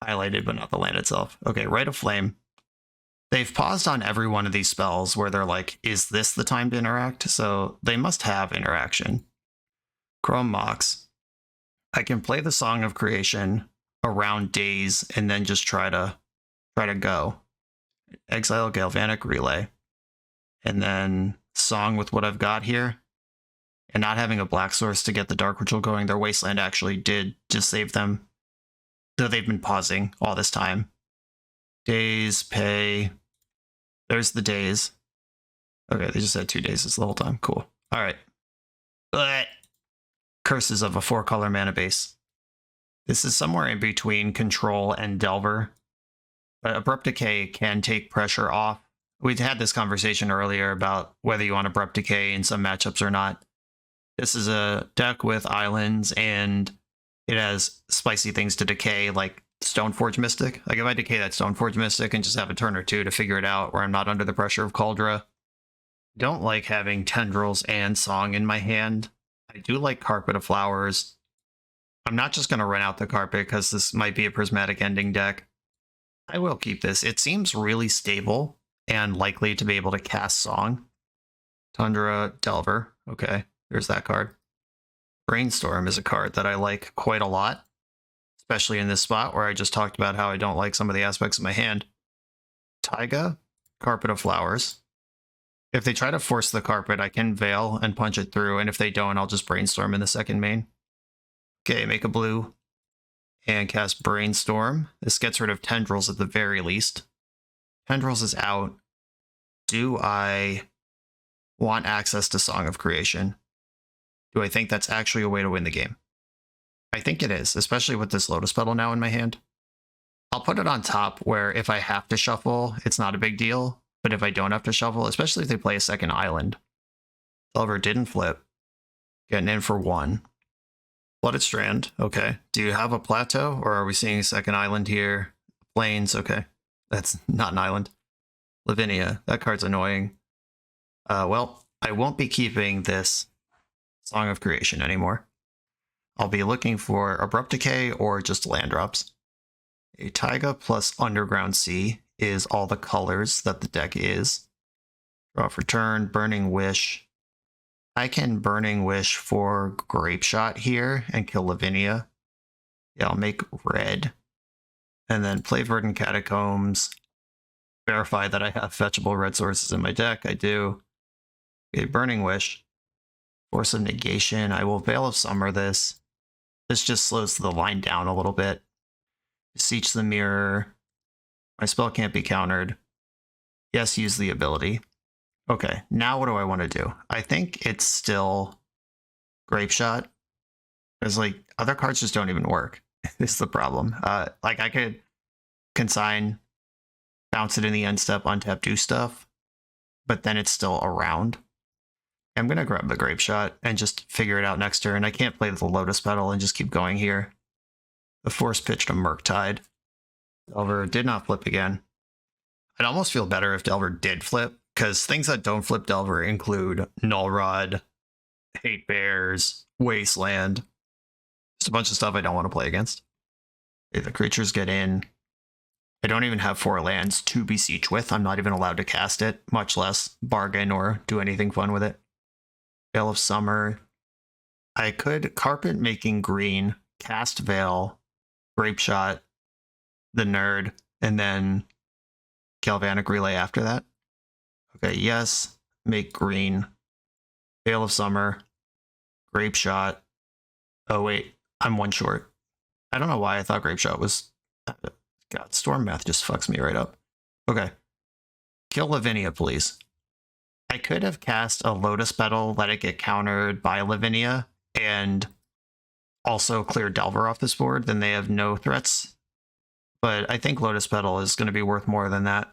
highlighted, but not the land itself. Okay, Rite of Flame. They've paused on every one of these spells where they're like, is this the time to interact? So they must have interaction. Chrome Mox. I can play the Song of Creation around Daze and then just try to go. Exile Galvanic Relay. And then Song with what I've got here. And not having a black source to get the Dark Ritual going, their Wasteland actually did just save them. Though they've been pausing all this time. Daze, pay. There's the Daze. Okay, they just had 2 Dazes the whole time. Cool. All right. But Curses of a 4-color mana base. This is somewhere in between Control and Delver. But Abrupt Decay can take pressure off. We'd had this conversation earlier about whether you want Abrupt Decay in some matchups or not. This is a deck with islands, and it has spicy things to decay, like Stoneforge Mystic. Like, if I decay that Stoneforge Mystic and just have a turn or two to figure it out, where I'm not under the pressure of Cauldra. Don't like having Tendrils and Song in my hand. I do like Carpet of Flowers. I'm not just going to run out the carpet, because this might be a Prismatic Ending deck. I will keep this. It seems really stable and likely to be able to cast Song. Tundra, Delver. Okay. There's that card. Brainstorm is a card that I like quite a lot, especially in this spot where I just talked about how I don't like some of the aspects of my hand. Taiga, Carpet of Flowers. If they try to force the carpet, I can Veil and punch it through, and if they don't, I'll just Brainstorm in the second main. Okay, make a blue and cast Brainstorm. This gets rid of Tendrils at the very least. Tendrils is out. Do I want access to Song of Creation? Do I think that's actually a way to win the game? I think it is, especially with this Lotus Petal now in my hand. I'll put it on top where if I have to shuffle, it's not a big deal. But if I don't have to shuffle, especially if they play a second island. Delver didn't flip. Getting in for 1. Flooded Strand, okay. Do you have a plateau, or are we seeing a second island here? Plains, okay. That's not an island. Lavinia, that card's annoying. Well, I won't be keeping this Song of Creation anymore. I'll be looking for Abrupt Decay or just land drops. A Taiga plus Underground Sea is all the colors that the deck is. Draw for turn, Burning Wish. I can Burning Wish for Grape Shot here and kill Lavinia. Yeah, I'll make red. And then play Verdant Catacombs. Verify that I have fetchable red sources in my deck. I do. Okay, Burning Wish. Force of Negation. I will Veil of Summer this. This just slows the line down a little bit. Beseech the Mirror. My spell can't be countered. Yes, use the ability. Okay, now what do I want to do? I think it's still Grape Shot. Because, like, other cards just don't even work. This is the problem. Like, I could consign, bounce it in the end step, untap, do stuff, but then it's still around. I'm going to grab the Grape Shot and just figure it out next turn. I can't play the Lotus Petal and just keep going here. The Force Pitch to Murktide. Delver did not flip again. I'd almost feel better if Delver did flip, because things that don't flip Delver include Null Rod, Hate Bears, Wasteland. Just a bunch of stuff I don't want to play against. Okay, the creatures get in. I don't even have 4 lands to Beseech with. I'm not even allowed to cast it, much less bargain or do anything fun with it. Veil of Summer. I could Carpet Making Green, cast Veil, Grape Shot, the Nerd, and then Galvanic Relay after that. Okay, yes, make green. Veil of Summer, Grape Shot. Oh wait, I'm 1 short. I don't know why I thought Grape Shot was... God, Storm Math just fucks me right up. Okay. Kill Lavinia, please. I could have cast a Lotus Petal, let it get countered by Lavinia, and also clear Delver off this board, then they have no threats. But I think Lotus Petal is going to be worth more than that.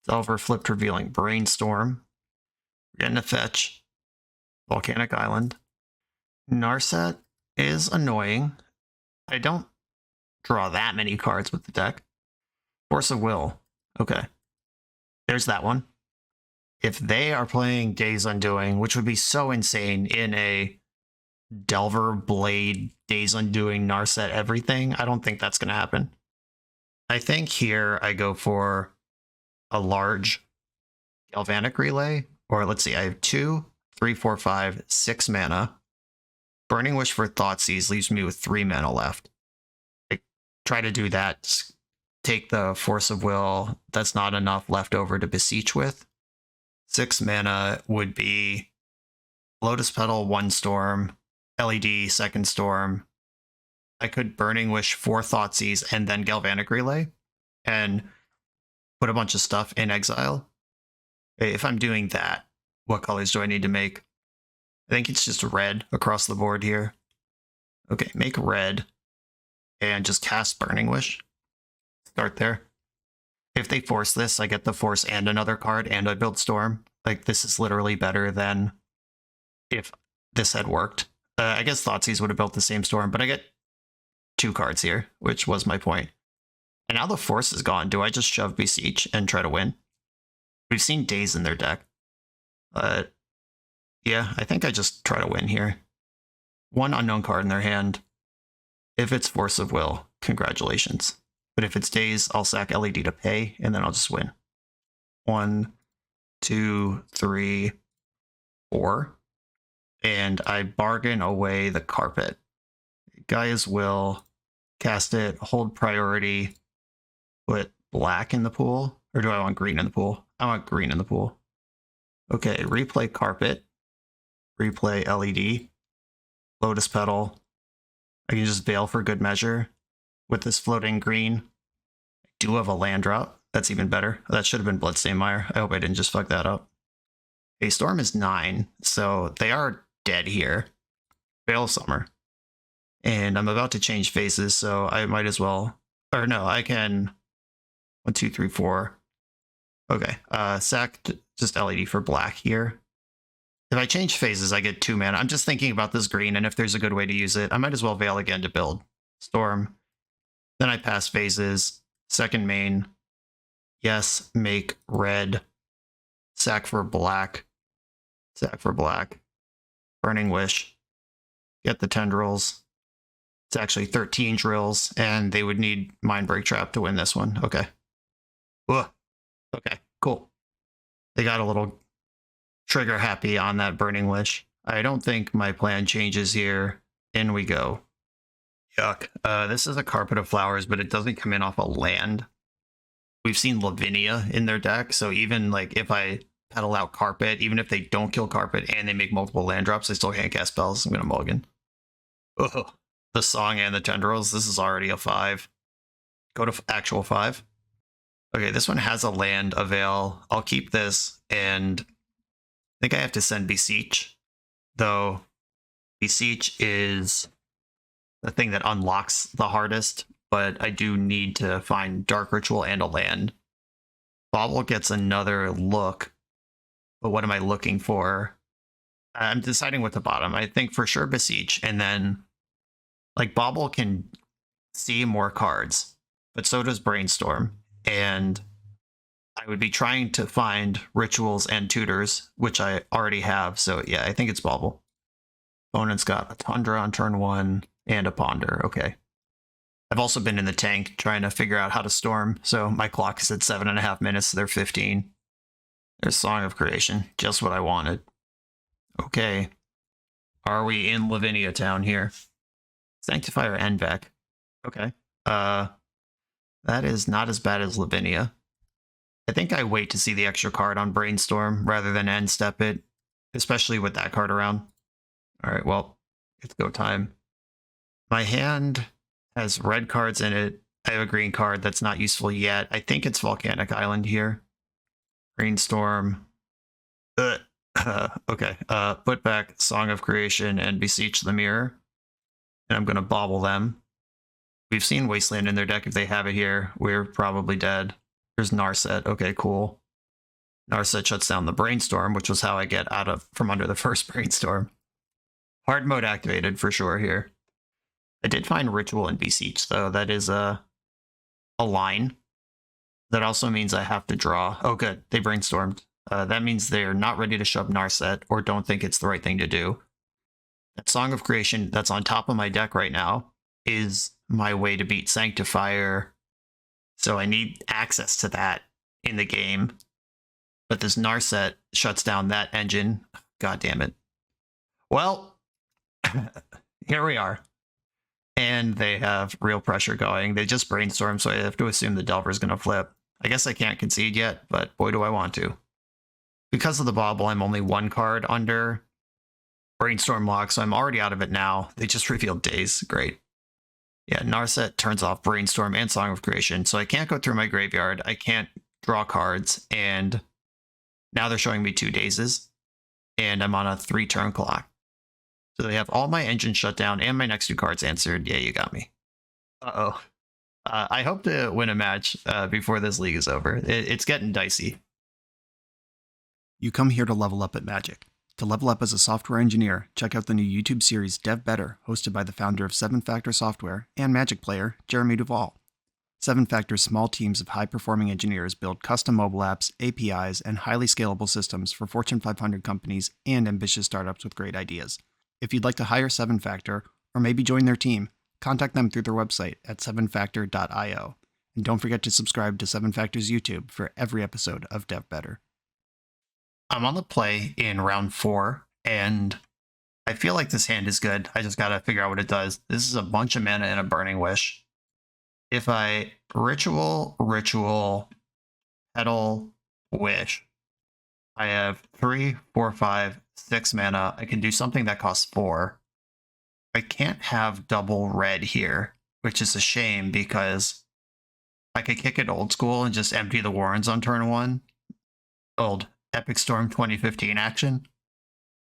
Delver flipped, revealing Brainstorm. We're getting a fetch. Volcanic Island. Narset is annoying. I don't draw that many cards with the deck. Force of Will. Okay. There's that one. If they are playing Days Undoing, which would be so insane in a Delver, Blade, Days Undoing, Narset, everything, I don't think that's going to happen. I think here I go for a large Galvanic Relay, or let's see, I have 2, 3, 4, 5, 6 mana. Burning Wish for Thoughtseize leaves me with 3 mana left. I try to do that, take the Force of Will, that's not enough left over to Beseech with. 6 mana would be Lotus Petal, 1 Storm, LED, 2nd Storm. I could Burning Wish for Thoughtseize and then Galvanic Relay and put a bunch of stuff in exile. If I'm doing that, what colors do I need to make? I think it's just red across the board here. Okay, make red and just cast Burning Wish. Start there. If they force this, I get the force and another card and I build Storm. Like, this is literally better than if this had worked. I guess Thoughtseize would have built the same Storm, but I get 2 cards here, which was my point. And now the force is gone. Do I just shove Beseech and try to win? We've seen Days in their deck. Yeah, I think I just try to win here. 1 unknown card in their hand. If it's Force of Will, congratulations. But if it's Days, I'll sack LED to pay, and then I'll just win. 1, 2, 3, 4. And I bargain away the Carpet. Gaia's Will, cast it, hold priority, put black in the pool. Or do I want green in the pool? I want green in the pool. Okay, replay Carpet, replay LED, Lotus Petal. I can just Veil for good measure with this floating green. I do have a land drop. That's even better. That should have been Bloodstained Mire. I hope I didn't just fuck that up. A Storm is 9, so they are dead here. Veil of Summer. And I'm about to change faces, so I might as well... Or no, I can... 1, 2, 3, 4. Okay, sack just LED for black here. If I change phases, I get 2 mana. I'm just thinking about this green, and if there's a good way to use it, I might as well Veil again to build Storm. Then I pass phases. Second main. Yes, make red. Sack for black. Sack for black. Burning Wish. Get the tendrils. It's actually 13 drills, and they would need Mindbreak Trap to win this one. Okay. Ugh. Okay, cool. They got a little trigger happy on that Burning Wish. I don't think my plan changes here. In we go. Yuck. This is a Carpet of Flowers, but it doesn't come in off a land. We've seen Lavinia in their deck, so even like if I pedal out Carpet, even if they don't kill Carpet and they make multiple land drops, I still can't cast spells. I'm gonna mulligan. Ugh. The Song and the Tendrils, this is already a 5. Go to actual 5. Okay, this one has a land, a Veil. I'll keep this, and I think I have to send Beseech. Though, Beseech is the thing that unlocks the hardest, but I do need to find Dark Ritual and a land. Bobble gets another look, but what am I looking for? I'm deciding what to bottom. I think for sure Beseech, and then like Bobble can see more cards, but so does Brainstorm. And I would be trying to find rituals and tutors, which I already have. So yeah, I think it's Bobble. Opponent's got a Tundra on turn 1 and a Ponder. Okay. I've also been in the tank trying to figure out how to storm, so my clock is at 7.5 minutes, they're 15. There's Song of Creation, just what I wanted. Okay. Are we in Lavinia Town here? Sanctifier and Beck. Okay. That is not as bad as Lavinia. I think I wait to see the extra card on Brainstorm rather than end step it, especially with that card around. Alright, well, it's go time. My hand has red cards in it. I have a green card that's not useful yet. I think it's Volcanic Island here. Brainstorm. Okay. Put back Song of Creation and Beseech the Mirror. And I'm going to bobble them. We've seen Wasteland in their deck. If they have it here, we're probably dead. Here's Narset. Okay, cool. Narset shuts down the Brainstorm, which was how I get out of from under the first Brainstorm. Hard mode activated for sure here. I did find Ritual and Beseech, though. That is a line. That also means I have to draw. Oh, good. They Brainstormed. That means they're not ready to shove Narset or don't think it's the right thing to do. That Song of Creation that's on top of my deck right now is my way to beat Sanctifier. So I need access to that in the game. But this Narset shuts down that engine. God damn it. Well, here we are. And they have real pressure going. They just Brainstorm, so I have to assume the Delver's going to flip. I guess I can't concede yet, but boy do I want to. Because of the bobble, I'm only one card under Brainstorm lock, so I'm already out of it now. They just revealed Daze. Great. Yeah, Narset turns off Brainstorm and Song of Creation, so I can't go through my graveyard. I can't draw cards, and now they're showing me 2 Dazes, and I'm on a 3-turn clock. So they have all my engines shut down and my next 2 cards answered. Yeah, you got me. Uh-oh. I hope to win a match before this league is over. It's getting dicey. You come here to level up at Magic. To level up as a software engineer, check out the new YouTube series Dev Better, hosted by the founder of 7 Factor Software and Magic player, Jeremy Duvall. 7 Factor's small teams of high-performing engineers build custom mobile apps, APIs, and highly scalable systems for Fortune 500 companies and ambitious startups with great ideas. If you'd like to hire 7 Factor, or maybe join their team, contact them through their website at 7factor.io. And don't forget to subscribe to 7 Factor's YouTube for every episode of Dev Better. I'm on the play in round 4, and I feel like this hand is good. I just gotta figure out what it does. This is a bunch of mana and a Burning Wish. If I Ritual, Petal, Wish, I have 3, 4, 5, 6 mana. I can do something that costs 4. I can't have double red here, which is a shame because I could kick it old school and just empty the Warrens on turn 1. Old Epic Storm 2015 action.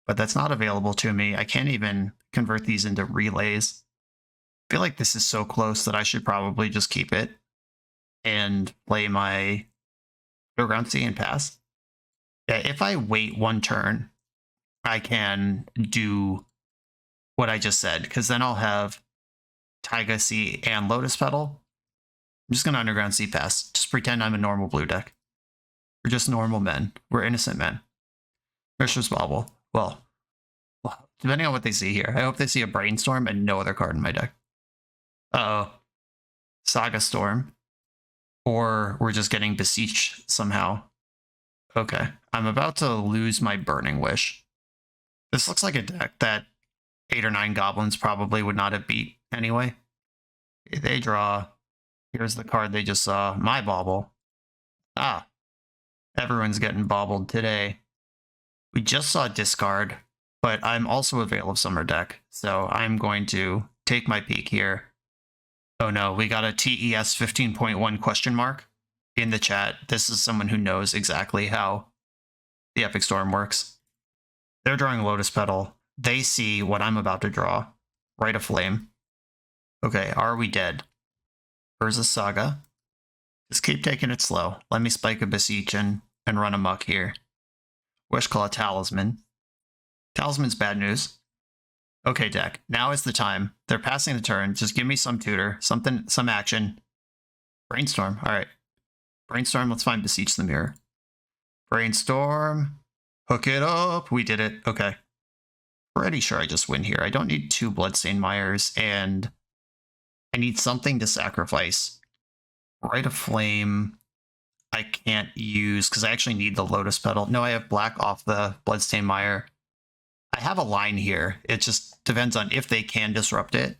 But that's not available to me. I can't even convert these into relays. I feel like this is so close that I should probably just keep it and play my Underground Sea and pass. Yeah, if I wait 1 turn, I can do what I just said, because then I'll have Taiga Sea and Lotus Petal. I'm just going to Underground Sea pass. Just pretend I'm a normal blue deck. We're just normal men. We're innocent men. Mishra's Bobble. Well, depending on what they see here. I hope they see a Brainstorm and no other card in my deck. Uh-oh. Saga Storm. Or we're just getting Beseech somehow. Okay. I'm about to lose my Burning Wish. This looks like a deck that 8 or 9 goblins probably would not have beat anyway. They draw. Here's the card they just saw. My bobble. Ah. Everyone's getting bobbled today. We just saw discard, but I'm also a Veil of Summer deck, so I'm going to take my peek here. Oh no, we got a TES 15.1 question mark in the chat. This is someone who knows exactly how the Epic Storm works. They're drawing Lotus Petal. They see what I'm about to draw. Rite of Flame. Okay, are we dead? Urza Saga. Just keep taking it slow. Let me spike a Beseech and run amok here. Wishclaw Talisman. Talisman's bad news. Okay, deck. Now is the time. They're passing the turn. Just give me some tutor. Something, some action. Brainstorm. Alright. Brainstorm, let's find Beseech the Mirror. Brainstorm. Hook it up. We did it. Okay. Pretty sure I just win here. I don't need 2 Bloodstained Mires, and I need something to sacrifice. Rite of Flame, I can't use because I actually need the Lotus Petal. No, I have black off the Bloodstained Mire. I have a line here. It just depends on if they can disrupt it.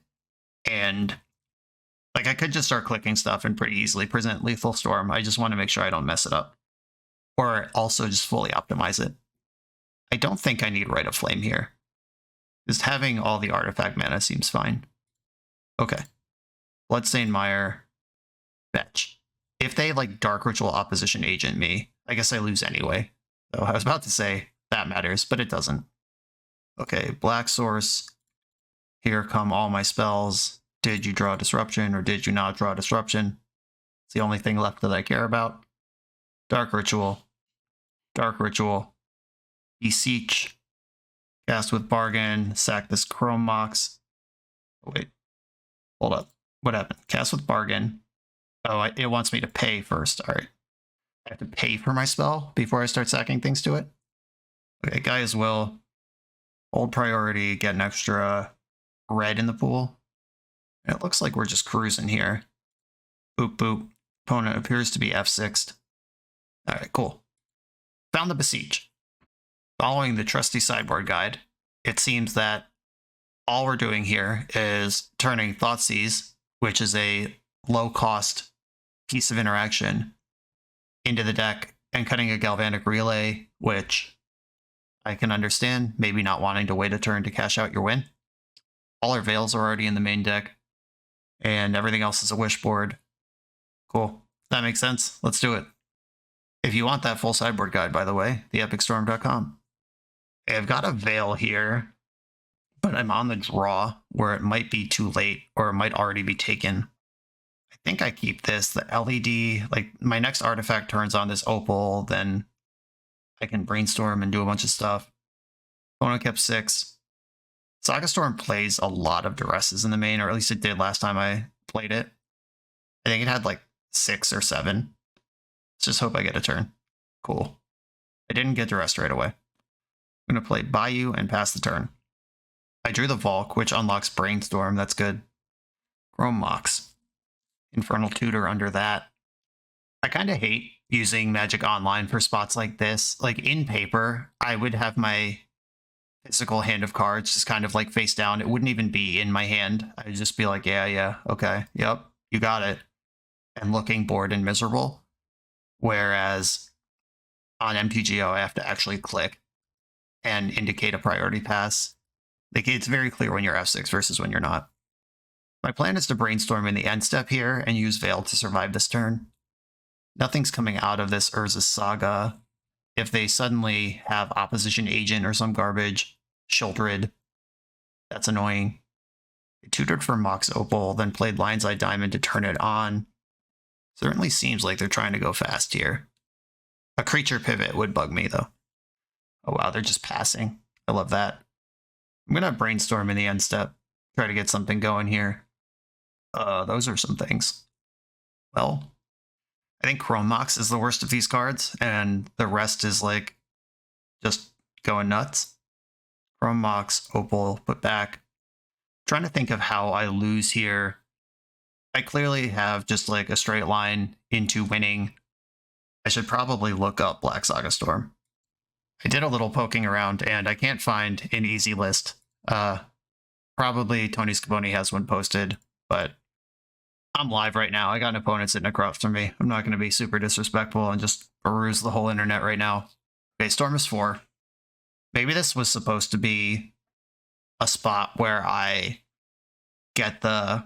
And like I could just start clicking stuff and pretty easily present Lethal Storm. I just want to make sure I don't mess it up. Or also just fully optimize it. I don't think I need Rite of Flame here. Just having all the artifact mana seems fine. Okay. Bloodstained Mire. Fetch. If they like Dark Ritual Opposition Agent me, I guess I lose anyway. So I was about to say that matters, but it doesn't. Okay, Black Source. Here come all my spells. Did you draw Disruption or did you not draw Disruption? It's the only thing left that I care about. Dark Ritual. Dark Ritual. Beseech. Cast with Bargain. Sack this Chrome Mox. Oh, wait. Hold up. What happened? Cast with Bargain. Oh, it wants me to pay first. All right. I have to pay for my spell before I start sacking things to it. Okay, Gaia's Will. Hold priority, get an extra red in the pool. And it looks like we're just cruising here. Boop, boop. Opponent appears to be F6'd. All right, cool. Found the Beseech. Following the trusty sideboard guide, it seems that all we're doing here is turning Thoughtseize, which is a low-cost piece of interaction, into the deck and cutting a Galvanic Relay, which I can understand, maybe not wanting to wait a turn to cash out your win. All our Veils are already in the main deck, and everything else is a wish board. Cool. That makes sense. Let's do it. If you want that full sideboard guide, by the way, theepicstorm.com. I've got a Veil here, but I'm on the draw where it might be too late or it might already be taken. I think I keep this. The LED, like my next artifact turns on this Opal, then I can brainstorm and do a bunch of stuff. Opponent kept 6. Saga Storm plays a lot of duresses in the main, or at least it did last time I played it. I think it had like 6 or 7. Let's just hope I get a turn. Cool. I didn't get duress right away. I'm going to play Bayou and pass the turn. I drew the Valk, which unlocks Brainstorm. That's good. Chrome Mox. Infernal Tutor under that. I kind of hate using Magic Online for spots like this. Like in paper, I would have my physical hand of cards just kind of like face down. It wouldn't even be in my hand. I'd just be like, yeah, okay, yep, you got it. And looking bored and miserable. Whereas on MTGO, I have to actually click and indicate a priority pass. Like it's very clear when you're F6 versus when you're not. My plan is to brainstorm in the end step here and use Veil to survive this turn. Nothing's coming out of this Urza's Saga. If they suddenly have Opposition Agent or some garbage, Shieldred, that's annoying. I tutored for Mox Opal, then played Lion's Eye Diamond to turn it on. Certainly seems like they're trying to go fast here. A creature pivot would bug me, though. Oh wow, they're just passing. I love that. I'm going to brainstorm in the end step. Try to get something going here. Those are some things. Well, I think Chrome Mox is the worst of these cards, and the rest is like just going nuts. Chrome Mox, Opal, put back. Trying to think of how I lose here. I clearly have just like a straight line into winning. I should probably look up Black Saga Storm. I did a little poking around and I can't find an easy list. Probably Tony Scaboni has one posted, but I'm live right now. I got an opponent sitting across from me. I'm not going to be super disrespectful and just peruse the whole internet right now. Okay, Storm is 4. Maybe this was supposed to be a spot where I get the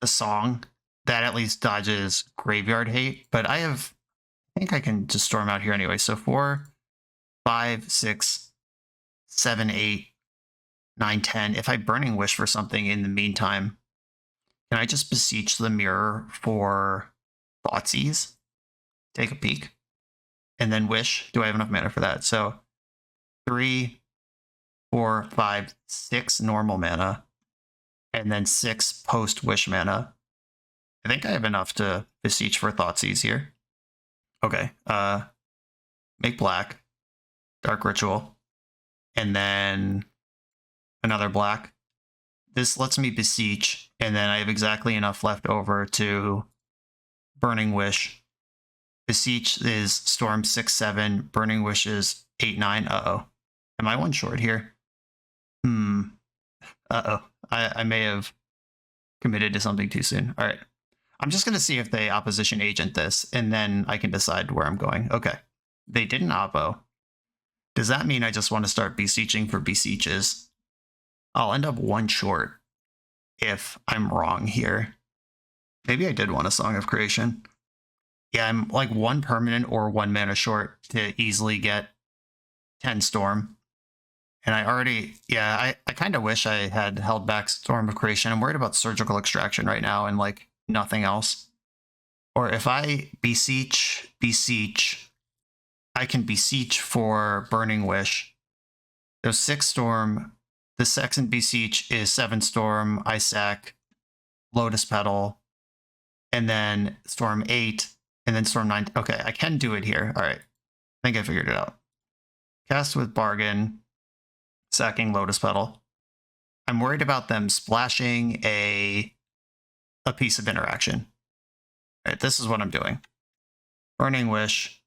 song that at least dodges Graveyard Hate, but I think I can just storm out here anyway. So 4, 5, 6, 7, 8, 9, 10. If I Burning Wish for something in the meantime, can I just Beseech the Mirror for Thoughtseize? Take a peek. And then Wish. Do I have enough mana for that? So 3, 4, 5, 6 normal mana. And then 6 post-Wish mana. I think I have enough to Beseech for Thoughtseize here. Okay. Make black. Dark Ritual. And then another black. this lets me Beseech, and then I have exactly enough left over to Burning Wish. Beseech is Storm 6/7. Burning Wish is 8/9. Uh-oh. Am I one short here? Uh-oh. I may have committed to something too soon. All right. I'm just going to see if they opposition agent this, and then I can decide where I'm going. Okay. They didn't oppo. Does that mean I just want to start beseeching for beseeches? I'll end up one short if I'm wrong here. Maybe I did want a Song of Creation. Yeah, I'm like one permanent or one mana short to easily get 10 Storm. And I already, yeah, I kind of wish I had held back Storm of Creation. I'm worried about Surgical Extraction right now and like nothing else. Or if I beseech, I can beseech for Burning Wish. There's 6 Storm. The second beseech is 7 Storm, I sack, Lotus Petal, and then Storm 8, and then Storm 9. Okay, I can do it here. All right. I think I figured it out. Cast with Bargain, sacking Lotus Petal. I'm worried about them splashing a piece of interaction. All right, this is what I'm doing. Burning Wish.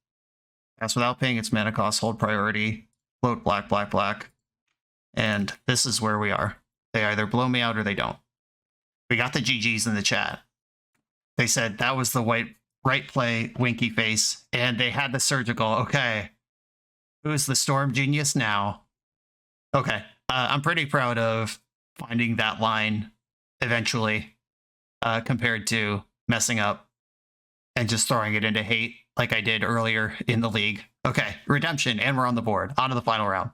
Cast without paying its mana cost, hold priority, float black. And this is where we are. They either blow me out or they don't. We got the GGs in the chat. They said that was the right play, winky face, and they had the surgical. Okay. Who's the Storm Genius now? Okay. I'm pretty proud of finding that line eventually, compared to messing up and just throwing it into hate like I did earlier in the league. Okay. Redemption, and we're on the board. On to the final round.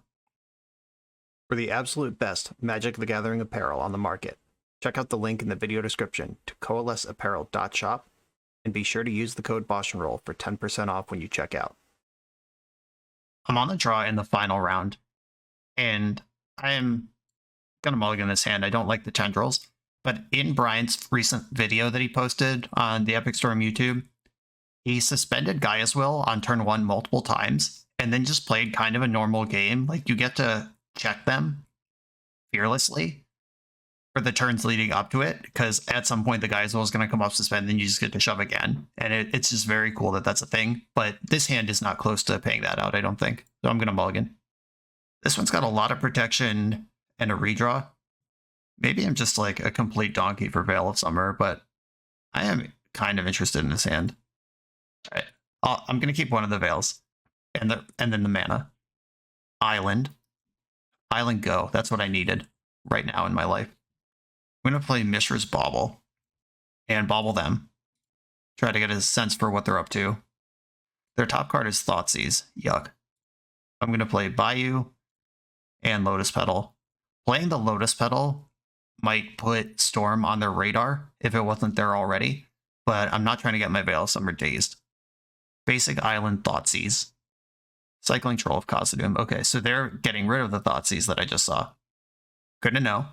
For the absolute best Magic the Gathering apparel on the market, check out the link in the video description to coalesceapparel.shop, and be sure to use the code BoshNRoll for 10% off when you check out. I'm on the draw in the final round, and I am going to mulligan this hand. I don't like the tendrils, but in Brian's recent video that he posted on the Epic Storm YouTube, he suspended Gaia's Will on turn 1 multiple times, and then just played kind of a normal game. Like, you get to check them fearlessly for the turns leading up to it, because at some point the Gaia's Will is going to come off suspend, then you just get to shove again. And it's just very cool that that's a thing. But this hand is not close to paying that out, I don't think. So I'm going to mulligan. This one's got a lot of protection and a redraw. Maybe I'm just like a complete donkey for Veil of Summer, but I am kind of interested in this hand. All right. I'm going to keep one of the Veils and then the mana. Island go. That's what I needed right now in my life. I'm going to play Mishra's Bauble and bobble them. Try to get a sense for what they're up to. Their top card is Thoughtseize. Yuck. I'm going to play Bayou and Lotus Petal. Playing the Lotus Petal might put Storm on their radar if it wasn't there already, but I'm not trying to get my Veil of Summer dazed. Basic Island Thoughtseize. Cycling Troll of Khazad-dûm. Okay, so they're getting rid of the Thoughtseize that I just saw. Good to know.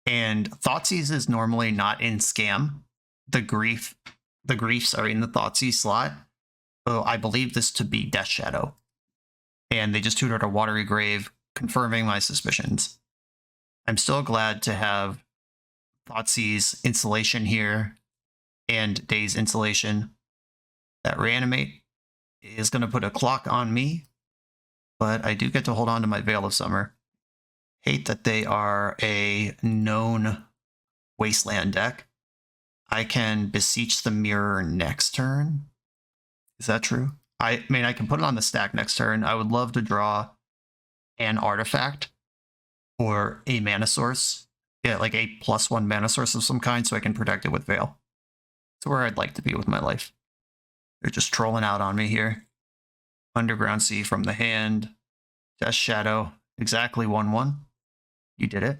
And Thoughtseize is normally not in Scam. The griefs are in the Thoughtseize slot. So I believe this to be Death Shadow. And they just tutored a Watery Grave, confirming my suspicions. I'm still glad to have Thoughtseize Insulation here and Daze Insulation. That Reanimate is going to put a clock on me, but I do get to hold on to my Veil of Summer. Hate that they are a known Wasteland deck. I can Beseech the Mirror next turn. Is that true? I mean, I can put it on the stack next turn. I would love to draw an artifact or a mana source. Yeah, like a +1 mana source of some kind so I can protect it with Veil. That's where I'd like to be with my life. They're just trolling out on me here. Underground Sea from the hand. Death Shadow. Exactly 1/1. You did it.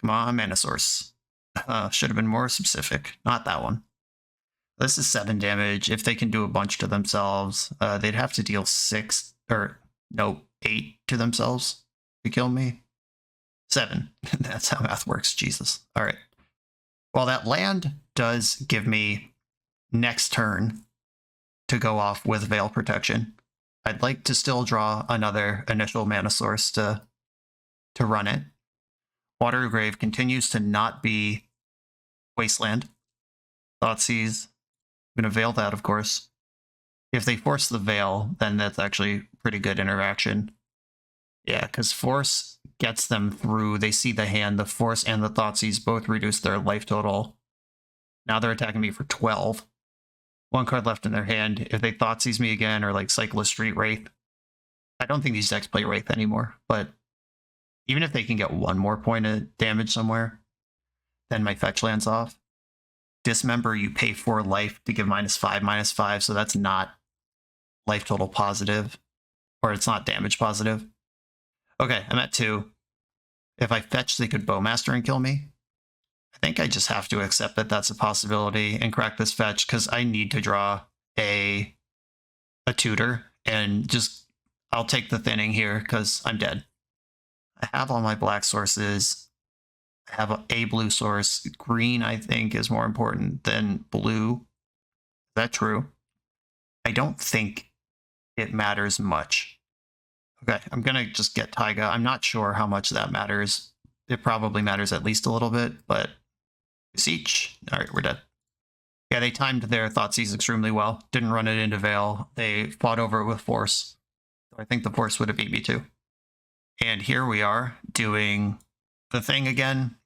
Come on, mana source. Should have been more specific. Not that one. This is 7 damage. If they can do a bunch to themselves, they'd have to deal 8 to themselves to kill me. 7. That's how math works. Jesus. All right. Well, that land does give me next turn to go off with Veil Protection. I'd like to still draw another initial mana source to run it. Watery Grave continues to not be Wasteland. Thoughtseize. I'm going to Veil that, of course. If they force the Veil, then that's actually pretty good interaction. Yeah, because Force gets them through. They see the hand. The Force and the Thoughtseize both reduce their life total. Now they're attacking me for 12. One card left in their hand. If they Thoughtseize me again or like cycle a Street Wraith, I don't think these decks play Wraith anymore, but even if they can get one more point of damage somewhere, then my fetch lands off. Dismember, you pay 4 life to give -5/-5, so that's not life total positive, or it's not damage positive. Okay, I'm at 2. If I fetch, they could Bowmaster and kill me. I think I just have to accept that that's a possibility and crack this fetch, because I need to draw a tutor, and just, I'll take the thinning here, because I'm dead. I have all my black sources. I have a blue source. Green, I think, is more important than blue. Is that true? I don't think it matters much. Okay, I'm going to just get Taiga. I'm not sure how much that matters. It probably matters at least a little bit, but Beseech. All right, we're dead. Yeah, they timed their Thoughtseize extremely well. Didn't run it into Veil. They fought over it with Force. So I think the Force would have beat me too. And here we are doing the thing again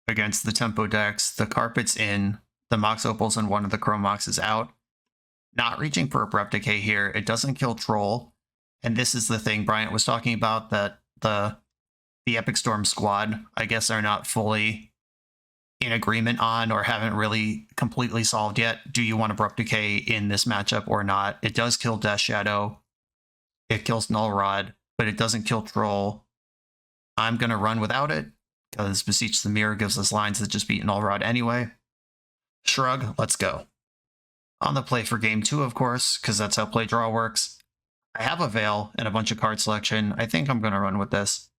against the tempo decks. The Carpet's in, the Mox Opals and one of the Chrome Mox is out. Not reaching for Abrupt Decay here. It doesn't kill Troll. And this is the thing Bryant was talking about, that the Epic Storm squad, I guess, are not fully in agreement on, or haven't really completely solved yet. Do you want Abrupt Decay in this matchup or not? It does kill Death Shadow. It kills Null Rod, but it doesn't kill Troll. I'm going to run without it, because Beseech the Mirror gives us lines that just beat Null Rod anyway. Shrug, let's go. On the play for game 2, of course, because that's how play draw works. I have a Veil and a bunch of card selection. I think I'm going to run with this.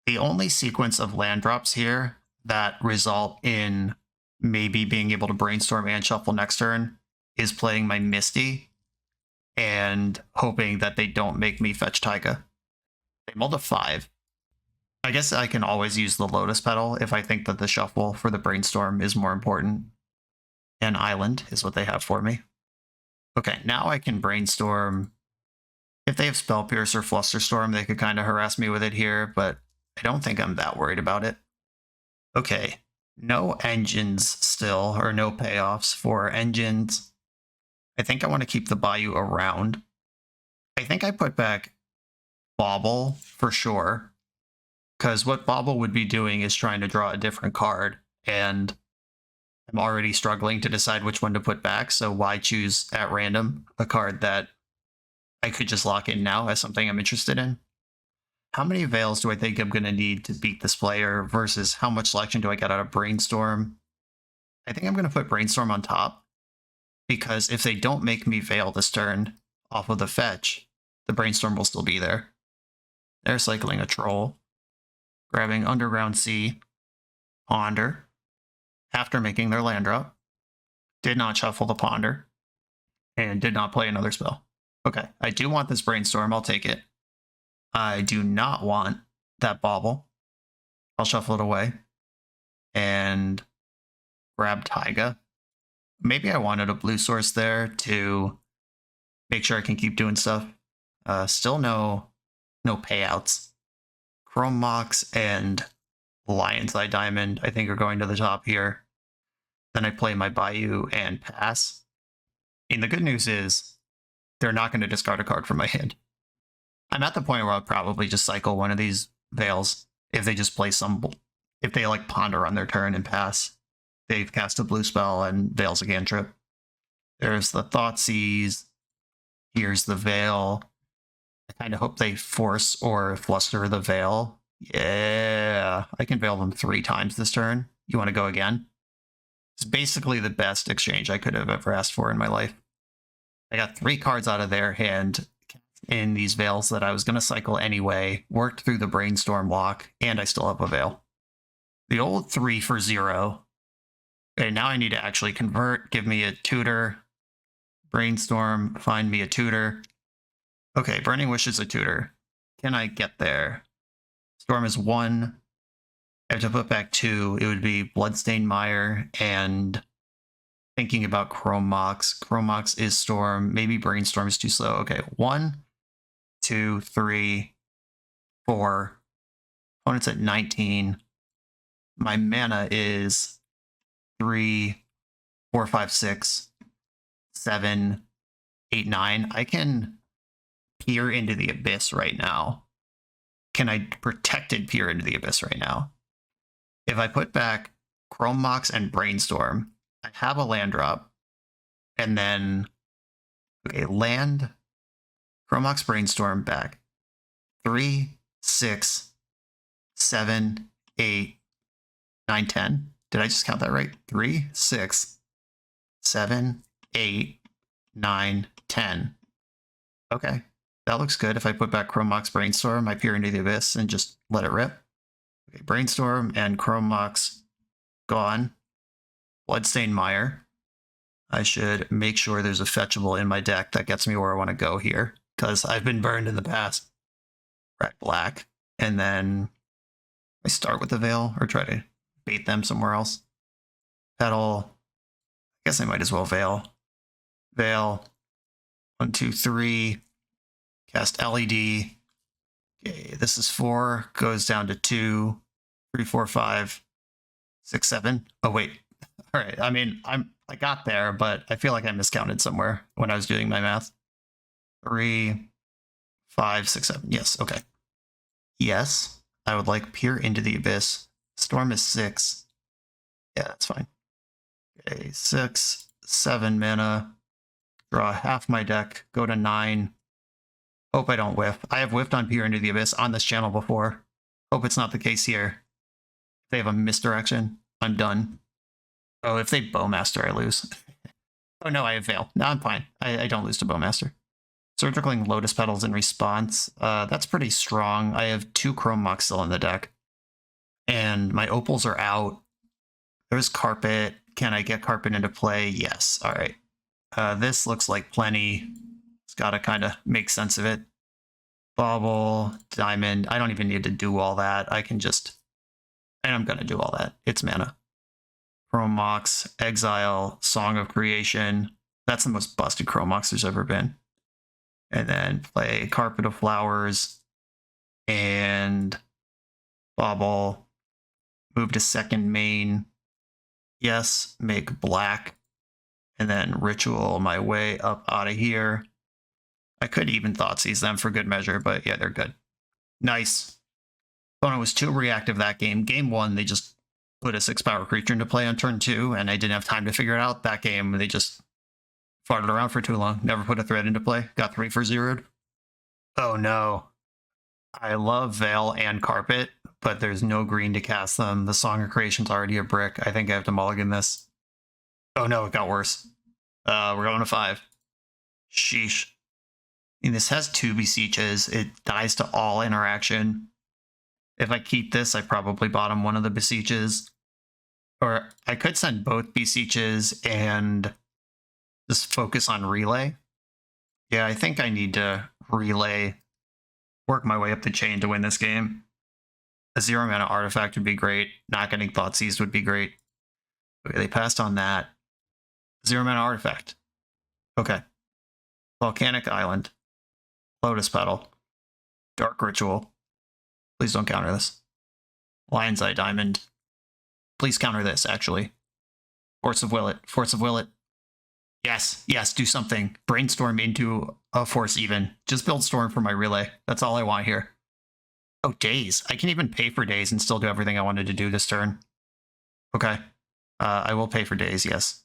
The only sequence of land drops here that result in maybe being able to brainstorm and shuffle next turn is playing my Misty and hoping that they don't make me fetch Taiga. They mulled a 5. I guess I can always use the Lotus Petal if I think that the shuffle for the brainstorm is more important. And Island is what they have for me. Okay, now I can brainstorm. If they have Spell Pierce or Flusterstorm, they could kind of harass me with it here, but I don't think I'm that worried about it. Okay, no engines still, or no payoffs for engines. I think I want to keep the Bayou around. I think I put back Bauble for sure, because what Bauble would be doing is trying to draw a different card, and I'm already struggling to decide which one to put back, so why choose at random a card that I could just lock in now as something I'm interested in? How many Veils do I think I'm going to need to beat this player versus how much selection do I get out of Brainstorm? I think I'm going to put Brainstorm on top, because if they don't make me Veil this turn off of the fetch, the Brainstorm will still be there. They're cycling a Troll, grabbing Underground Sea, Ponder, after making their land drop, did not shuffle the Ponder, and did not play another spell. Okay, I do want this Brainstorm, I'll take it. I do not want that Bauble. I'll shuffle it away and grab Taiga. Maybe I wanted a blue source there to make sure I can keep doing stuff. Still no payouts. Chrome Mox and Lion's Eye Diamond, I think, are going to the top here. Then I play my Bayou and pass. And the good news is they're not going to discard a card from my hand. I'm at the point where I'll probably just cycle one of these Veils if they just play if they like Ponder on their turn and pass. They've cast a blue spell and Veil's a cantrip. There's the Thoughtseize. Here's the Veil. I kind of hope they force or fluster the Veil. Yeah, I can Veil them 3 times this turn. You want to go again? It's basically the best exchange I could have ever asked for in my life. I got 3 cards out of their hand in these Veils that I was going to cycle anyway, worked through the Brainstorm lock, and I still have a Veil. The old 3 for 0. Okay, now I need to actually convert, give me a tutor. Brainstorm, find me a tutor. Okay, Burning Wish is a tutor. Can I get there? Storm is 1. I have to put back 2. It would be Bloodstained Mire and thinking about Chrome Mox. Chrome Mox is Storm. Maybe Brainstorm is too slow. Okay, 1, 2, 3, 4. Opponent's at 19. My mana is 3, 4, 5, 6, 7, 8, 9. I can peer into the abyss right now. Can I protected peer into the abyss right now? If I put back Chrome Mox and Brainstorm, I have a land drop, and then okay, land, Chrome Mox, Brainstorm back. 3, 6, 7, 8, 9, 10. Did I just count that right? 3, 6, 7, 8, 9, 10. Okay, that looks good. If I put back Chrome Mox, Brainstorm, I peer into the abyss and just let it rip. Okay, Brainstorm and Chrome Mox gone. Bloodstained Mire. I should make sure there's a fetchable in my deck that gets me where I want to go here, because I've been burned in the past. Red black. And then I start with the Veil or try to bait them somewhere else. Petal. I guess I might as well Veil. Veil. 1, 2, 3. Cast LED. Okay, this is 4. Goes down to 2, 3, 4, 5, 6, 7. Oh, wait. All right. I mean, I got there, but I feel like I miscounted somewhere when I was doing my math. 3, 5, 6, 7. Yes. Okay. Yes. I would like Peer into the Abyss. Storm is 6. Yeah, that's fine. Okay, 6, 7 mana. Draw half my deck. Go to 9. Hope I don't whiff. I have whiffed on Peer into the Abyss on this channel before. Hope it's not the case here. If they have a misdirection, I'm done. Oh, if they Bowmaster, I lose. Oh no, I have Veil. No, I'm fine. I don't lose to Bowmaster. Surgicling Lotus Petals in response. That's pretty strong. I have 2 Chrome Mox still in the deck. And my Opals are out. There's Carpet. Can I get Carpet into play? Yes. All right. This looks like plenty. It's got to kind of make sense of it. Bauble, Diamond. I don't even need to do all that. I can just... And I'm going to do all that. It's mana. Chrome Mox, Exile, Song of Creation. That's the most busted Chrome Mox there's ever been. And then play Carpet of Flowers and Bauble. Move to second main. Yes, make black. And then Ritual my way up out of here. I could even Thoughtseize them for good measure, but yeah, they're good. Nice. Opponent was too reactive that game. Game 1, they just put a 6-power creature into play on turn 2, and I didn't have time to figure it out. That game, they just farted around for too long. Never put a threat into play. Got 3 for 0'd. Oh no. I love Veil and Carpet, but there's no green to cast them. The Song of Creation's already a brick. I think I have to mulligan this. Oh no, it got worse. We're going to 5. Sheesh. I mean, this has 2 Beseeches. It dies to all interaction. If I keep this, I probably bottom one of the Beseeches. Or I could send both Beseeches and just focus on Relay. Yeah, I think I need to Relay, work my way up the chain to win this game. A 0 mana artifact would be great. Not getting Thoughtseized would be great. Okay, they passed on that. 0 mana artifact. Okay. Volcanic Island. Lotus Petal. Dark Ritual. Please don't counter this. Lion's Eye Diamond. Please counter this, actually. Force of Will It. Force of Will It. Yes, yes, do something. Brainstorm into a Force even. Just build Storm for my Relay. That's all I want here. Oh, Days. I can even pay for Days and still do everything I wanted to do this turn. Okay. I will pay for Days, yes.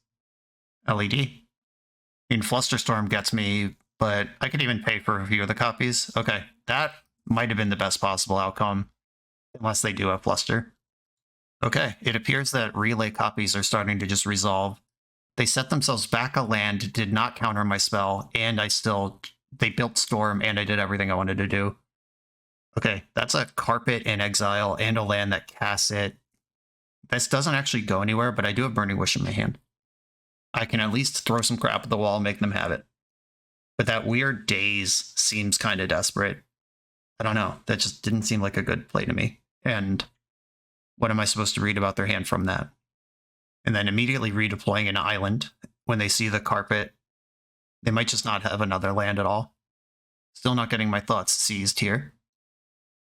LED. I mean, Flusterstorm gets me, but I could even pay for a few of the copies. Okay, that might have been the best possible outcome, unless they do have Fluster. Okay, it appears that Relay copies are starting to just resolve. They set themselves back a land, did not counter my spell, and they built Storm, and I did everything I wanted to do. Okay, that's a Carpet in exile, and a land that casts it. This doesn't actually go anywhere, but I do have Burning Wish in my hand. I can at least throw some crap at the wall and make them have it. But that weird Daze seems kind of desperate. I don't know. That just didn't seem like a good play to me. And What am I supposed to read about their hand from that? And then immediately redeploying an island. When they see the carpet, they might just not have another land at all. Still not getting my thoughts seized here.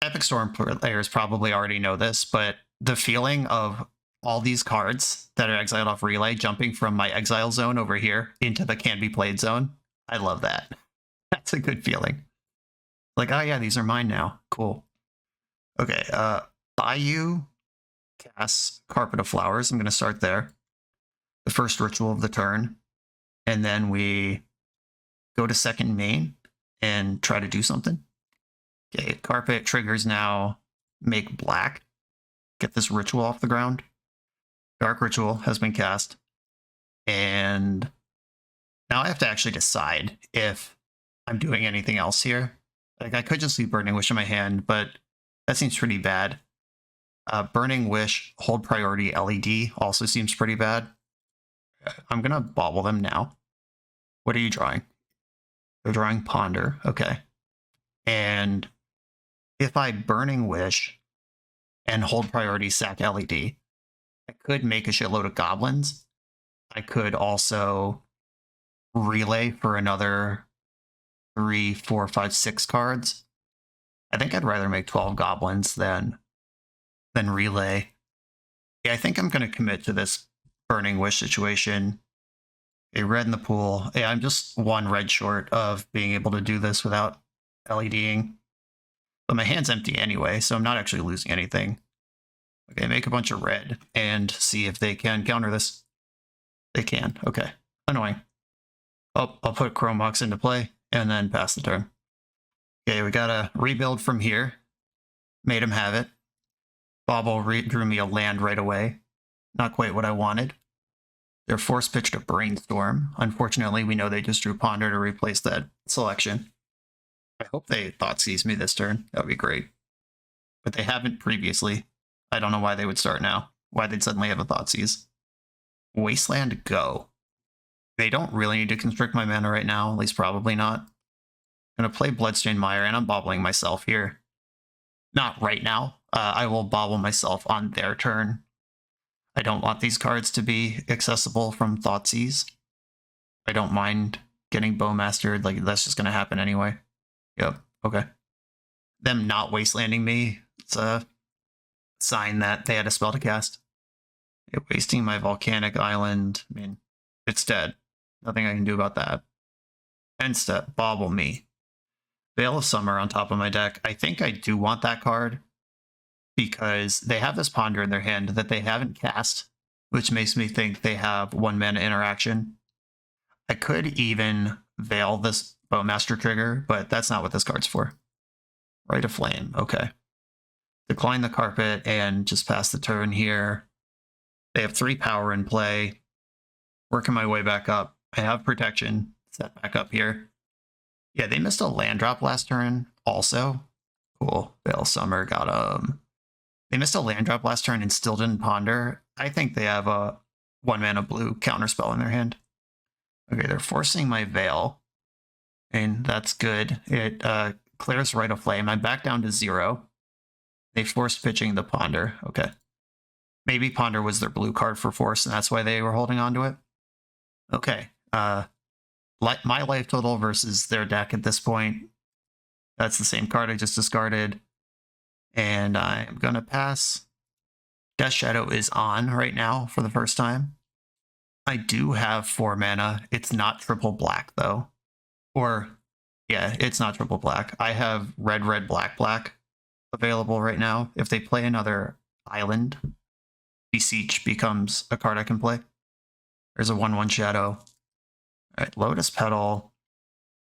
Epic Storm players probably already know this, but the feeling of all these cards that are exiled off Relay jumping from my exile zone over here into the can be played zone, I love that. That's a good feeling. Like, oh yeah, these are mine now. Cool. Okay, Bayou casts Carpet of Flowers. I'm going to start there. The first ritual of the turn. And then we go to second main and try to do something. Okay, Carpet triggers now. Make black. Get this ritual off the ground. Dark Ritual has been cast. And now I have to actually decide if I'm doing anything else here. Like, I could just leave Burning Wish in my hand, but that seems pretty bad. Burning Wish, hold priority LED also seems pretty bad. I'm going to bobble them now. What are you drawing? They're drawing Ponder. Okay. And if I Burning Wish and hold priority sack LED, I could make a shitload of goblins. I could also relay for another 3, 4, 5, 6 cards. I think I'd rather make 12 goblins than relay. Yeah, I think I'm going to commit to this Burning Wish situation. A red in the pool. Yeah, I'm just one red short of being able to do this without LEDing. But my hand's empty anyway, so I'm not actually losing anything. Okay, make a bunch of red and see if they can counter this. They can. Okay. Annoying. Oh, I'll put Chrome Box into play and then pass the turn. Okay, we gotta rebuild from here. Made him have it. Bobble drew me a land right away. Not quite what I wanted. They're force pitched a Brainstorm. Unfortunately, we know they just drew Ponder to replace that selection. I hope they Thoughtseize me this turn. That would be great. But they haven't previously. I don't know why they would start now. Why they'd suddenly have a Thoughtseize. Wasteland, go. They don't really need to constrict my mana right now, at least probably not. I'm going to play Bloodstained Mire, and I'm bobbling myself here. Not right now. I will bobble myself on their turn. I don't want these cards to be accessible from Thoughtseize. I don't mind getting Bowmastered, like that's just going to happen anyway. Yep, okay. Them not wastelanding me, it's a sign that they had a spell to cast. Wasting my Volcanic Island, I mean, it's dead. Nothing I can do about that. End step, bobble me. Veil of Summer on top of my deck. I think I do want that card because they have this Ponder in their hand that they haven't cast, which makes me think they have 1 mana interaction. I could even Veil this Bowmaster trigger, but that's not what this card's for. Rite of Flame, okay. Decline the Carpet and just pass the turn here. They have 3 power in play. Working my way back up. I have protection set back up here. Yeah, they missed a land drop last turn also. Cool. Veil Summer got They missed a land drop last turn and still didn't Ponder. I think they have a 1 mana blue counterspell in their hand. Okay, they're forcing my Veil. And that's good. It clears Rite of Flame. I'm back down to 0. They forced pitching the Ponder. Okay. Maybe Ponder was their blue card for force, and that's why they were holding on to it. Okay. My life total versus their deck at this point. That's the same card I just discarded. And I'm going to pass. Death Shadow is on right now for the first time. I do have 4 mana. It's not triple black, though. Or, yeah, it's not triple black. I have red, red, black, black available right now. If they play another island, Beseech becomes a card I can play. There's a 1/1 Shadow. All right, Lotus Petal.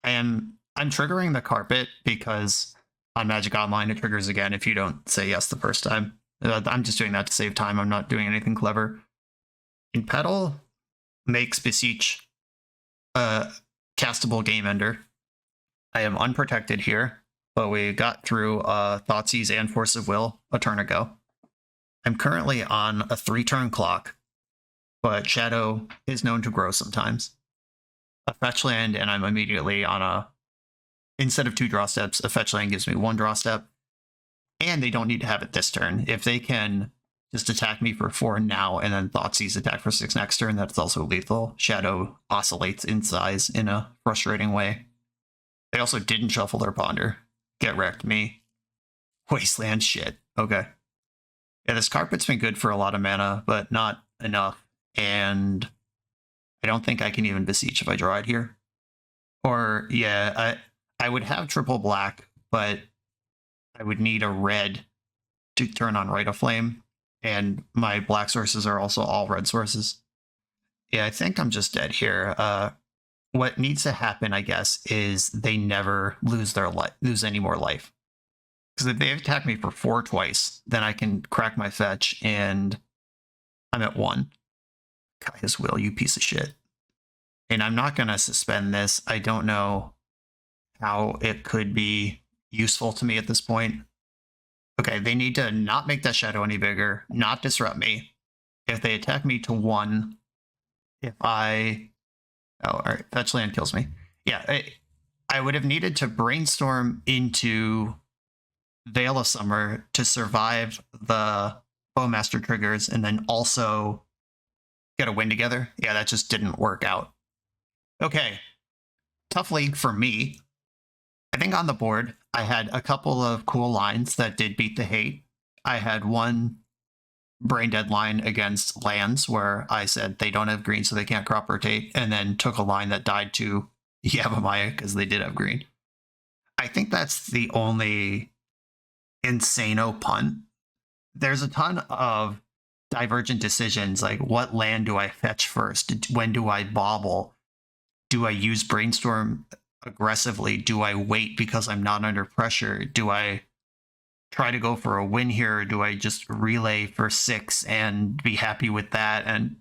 I'm triggering the Carpet because on Magic Online it triggers again if you don't say yes the first time. I'm just doing that to save time. I'm not doing anything clever. In Petal makes Beseech a castable game ender. I am unprotected here, but we got through Thoughtseize and Force of Will a turn ago. I'm currently on a 3-turn clock, but Shadow is known to grow sometimes. A fetch land, and I'm immediately on a... Instead of 2 draw steps, a fetch land gives me 1 draw step. And they don't need to have it this turn. If they can just attack me for 4 now, and then Thoughtseize attack for 6 next turn. That's also lethal. Shadow oscillates in size in a frustrating way. They also didn't shuffle their Ponder. Get wrecked, me. Wasteland, shit. Okay. Yeah, this carpet's been good for a lot of mana, but not enough. And I don't think I can even Beseech if I draw it here. Or, yeah, I would have triple black, but I would need a red to turn on Rite of Flame. And my black sources are also all red sources. Yeah, I think I'm just dead here. What needs to happen, I guess, is they never lose any more life. Because if they attack me for 4 twice, then I can crack my fetch, and I'm at 1. Gaia's Will, you piece of shit. And I'm not going to suspend this. I don't know how it could be useful to me at this point. Okay, they need to not make that shadow any bigger, not disrupt me. If they attack me to 1, if I... Oh, all right, fetch land kills me. Yeah, I would have needed to brainstorm into Veil of Summer to survive the Bowmaster triggers and then also get a win together. Yeah, that just didn't work out. Okay, tough league for me. I think on the board, I had a couple of cool lines that did beat the hate. I had one brain dead line against lands where I said they don't have green, so they can't crop rotate, and then took a line that died to Yavimaya because they did have green. I think that's the only insano punt. There's a ton of divergent decisions, like what land do I fetch first? When do I bobble? Do I use brainstorm aggressively? Do I wait because I'm not under pressure? Do I try to go for a win here, or do I just relay for 6 and be happy with that? And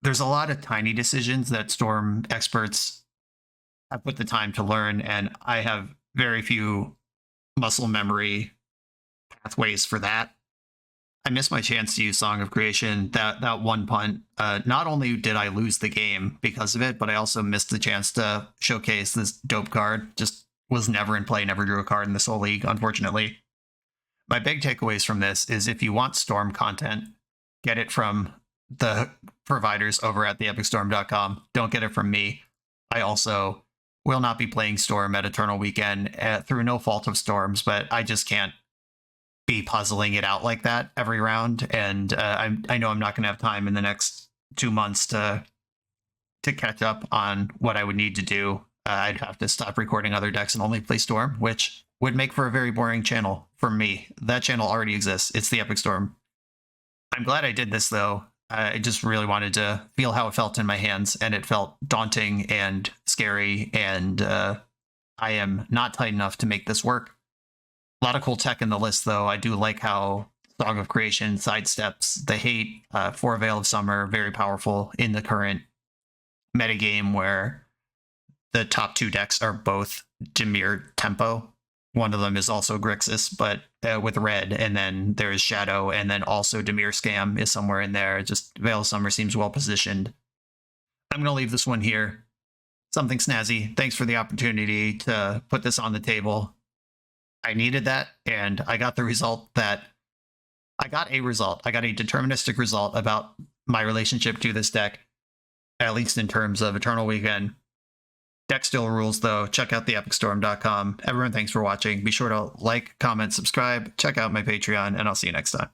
there's a lot of tiny decisions that Storm experts have put the time to learn, and I have very few muscle memory pathways for that. I missed my chance to use Song of Creation. That one punt, not only did I lose the game because of it, but I also missed the chance to showcase this dope card. Just was never in play, never drew a card in this whole league, unfortunately. My big takeaways from this is if you want Storm content, get it from the providers over at theepicstorm.com. Don't get it from me. I also will not be playing Storm at Eternal Weekend through no fault of Storm's, but I just can't be puzzling it out like that every round. And I know I'm not going to have time in the next 2 months to catch up on what I would need to do. I'd have to stop recording other decks and only play Storm, which would make for a very boring channel for me. That channel already exists. It's the Epic Storm. I'm glad I did this, though. I just really wanted to feel how it felt in my hands, and it felt daunting and scary, and I am not tight enough to make this work. A lot of cool tech in the list, though. I do like how Song of Creation sidesteps the hate for Veil of Summer, very powerful in the current metagame where the top 2 decks are both Dimir Tempo. One of them is also Grixis, but with red, and then there's Shadow, and then also Dimir Scam is somewhere in there. Just Veil of Summer seems well positioned. I'm going to leave this one here. Something snazzy. Thanks for the opportunity to put this on the table. I needed that, and I got the result that I got a result. I got a deterministic result about my relationship to this deck, at least in terms of Eternal Weekend. Deck still rules, though. Check out theepicstorm.com. Everyone, thanks for watching. Be sure to like, comment, subscribe, check out my Patreon, and I'll see you next time.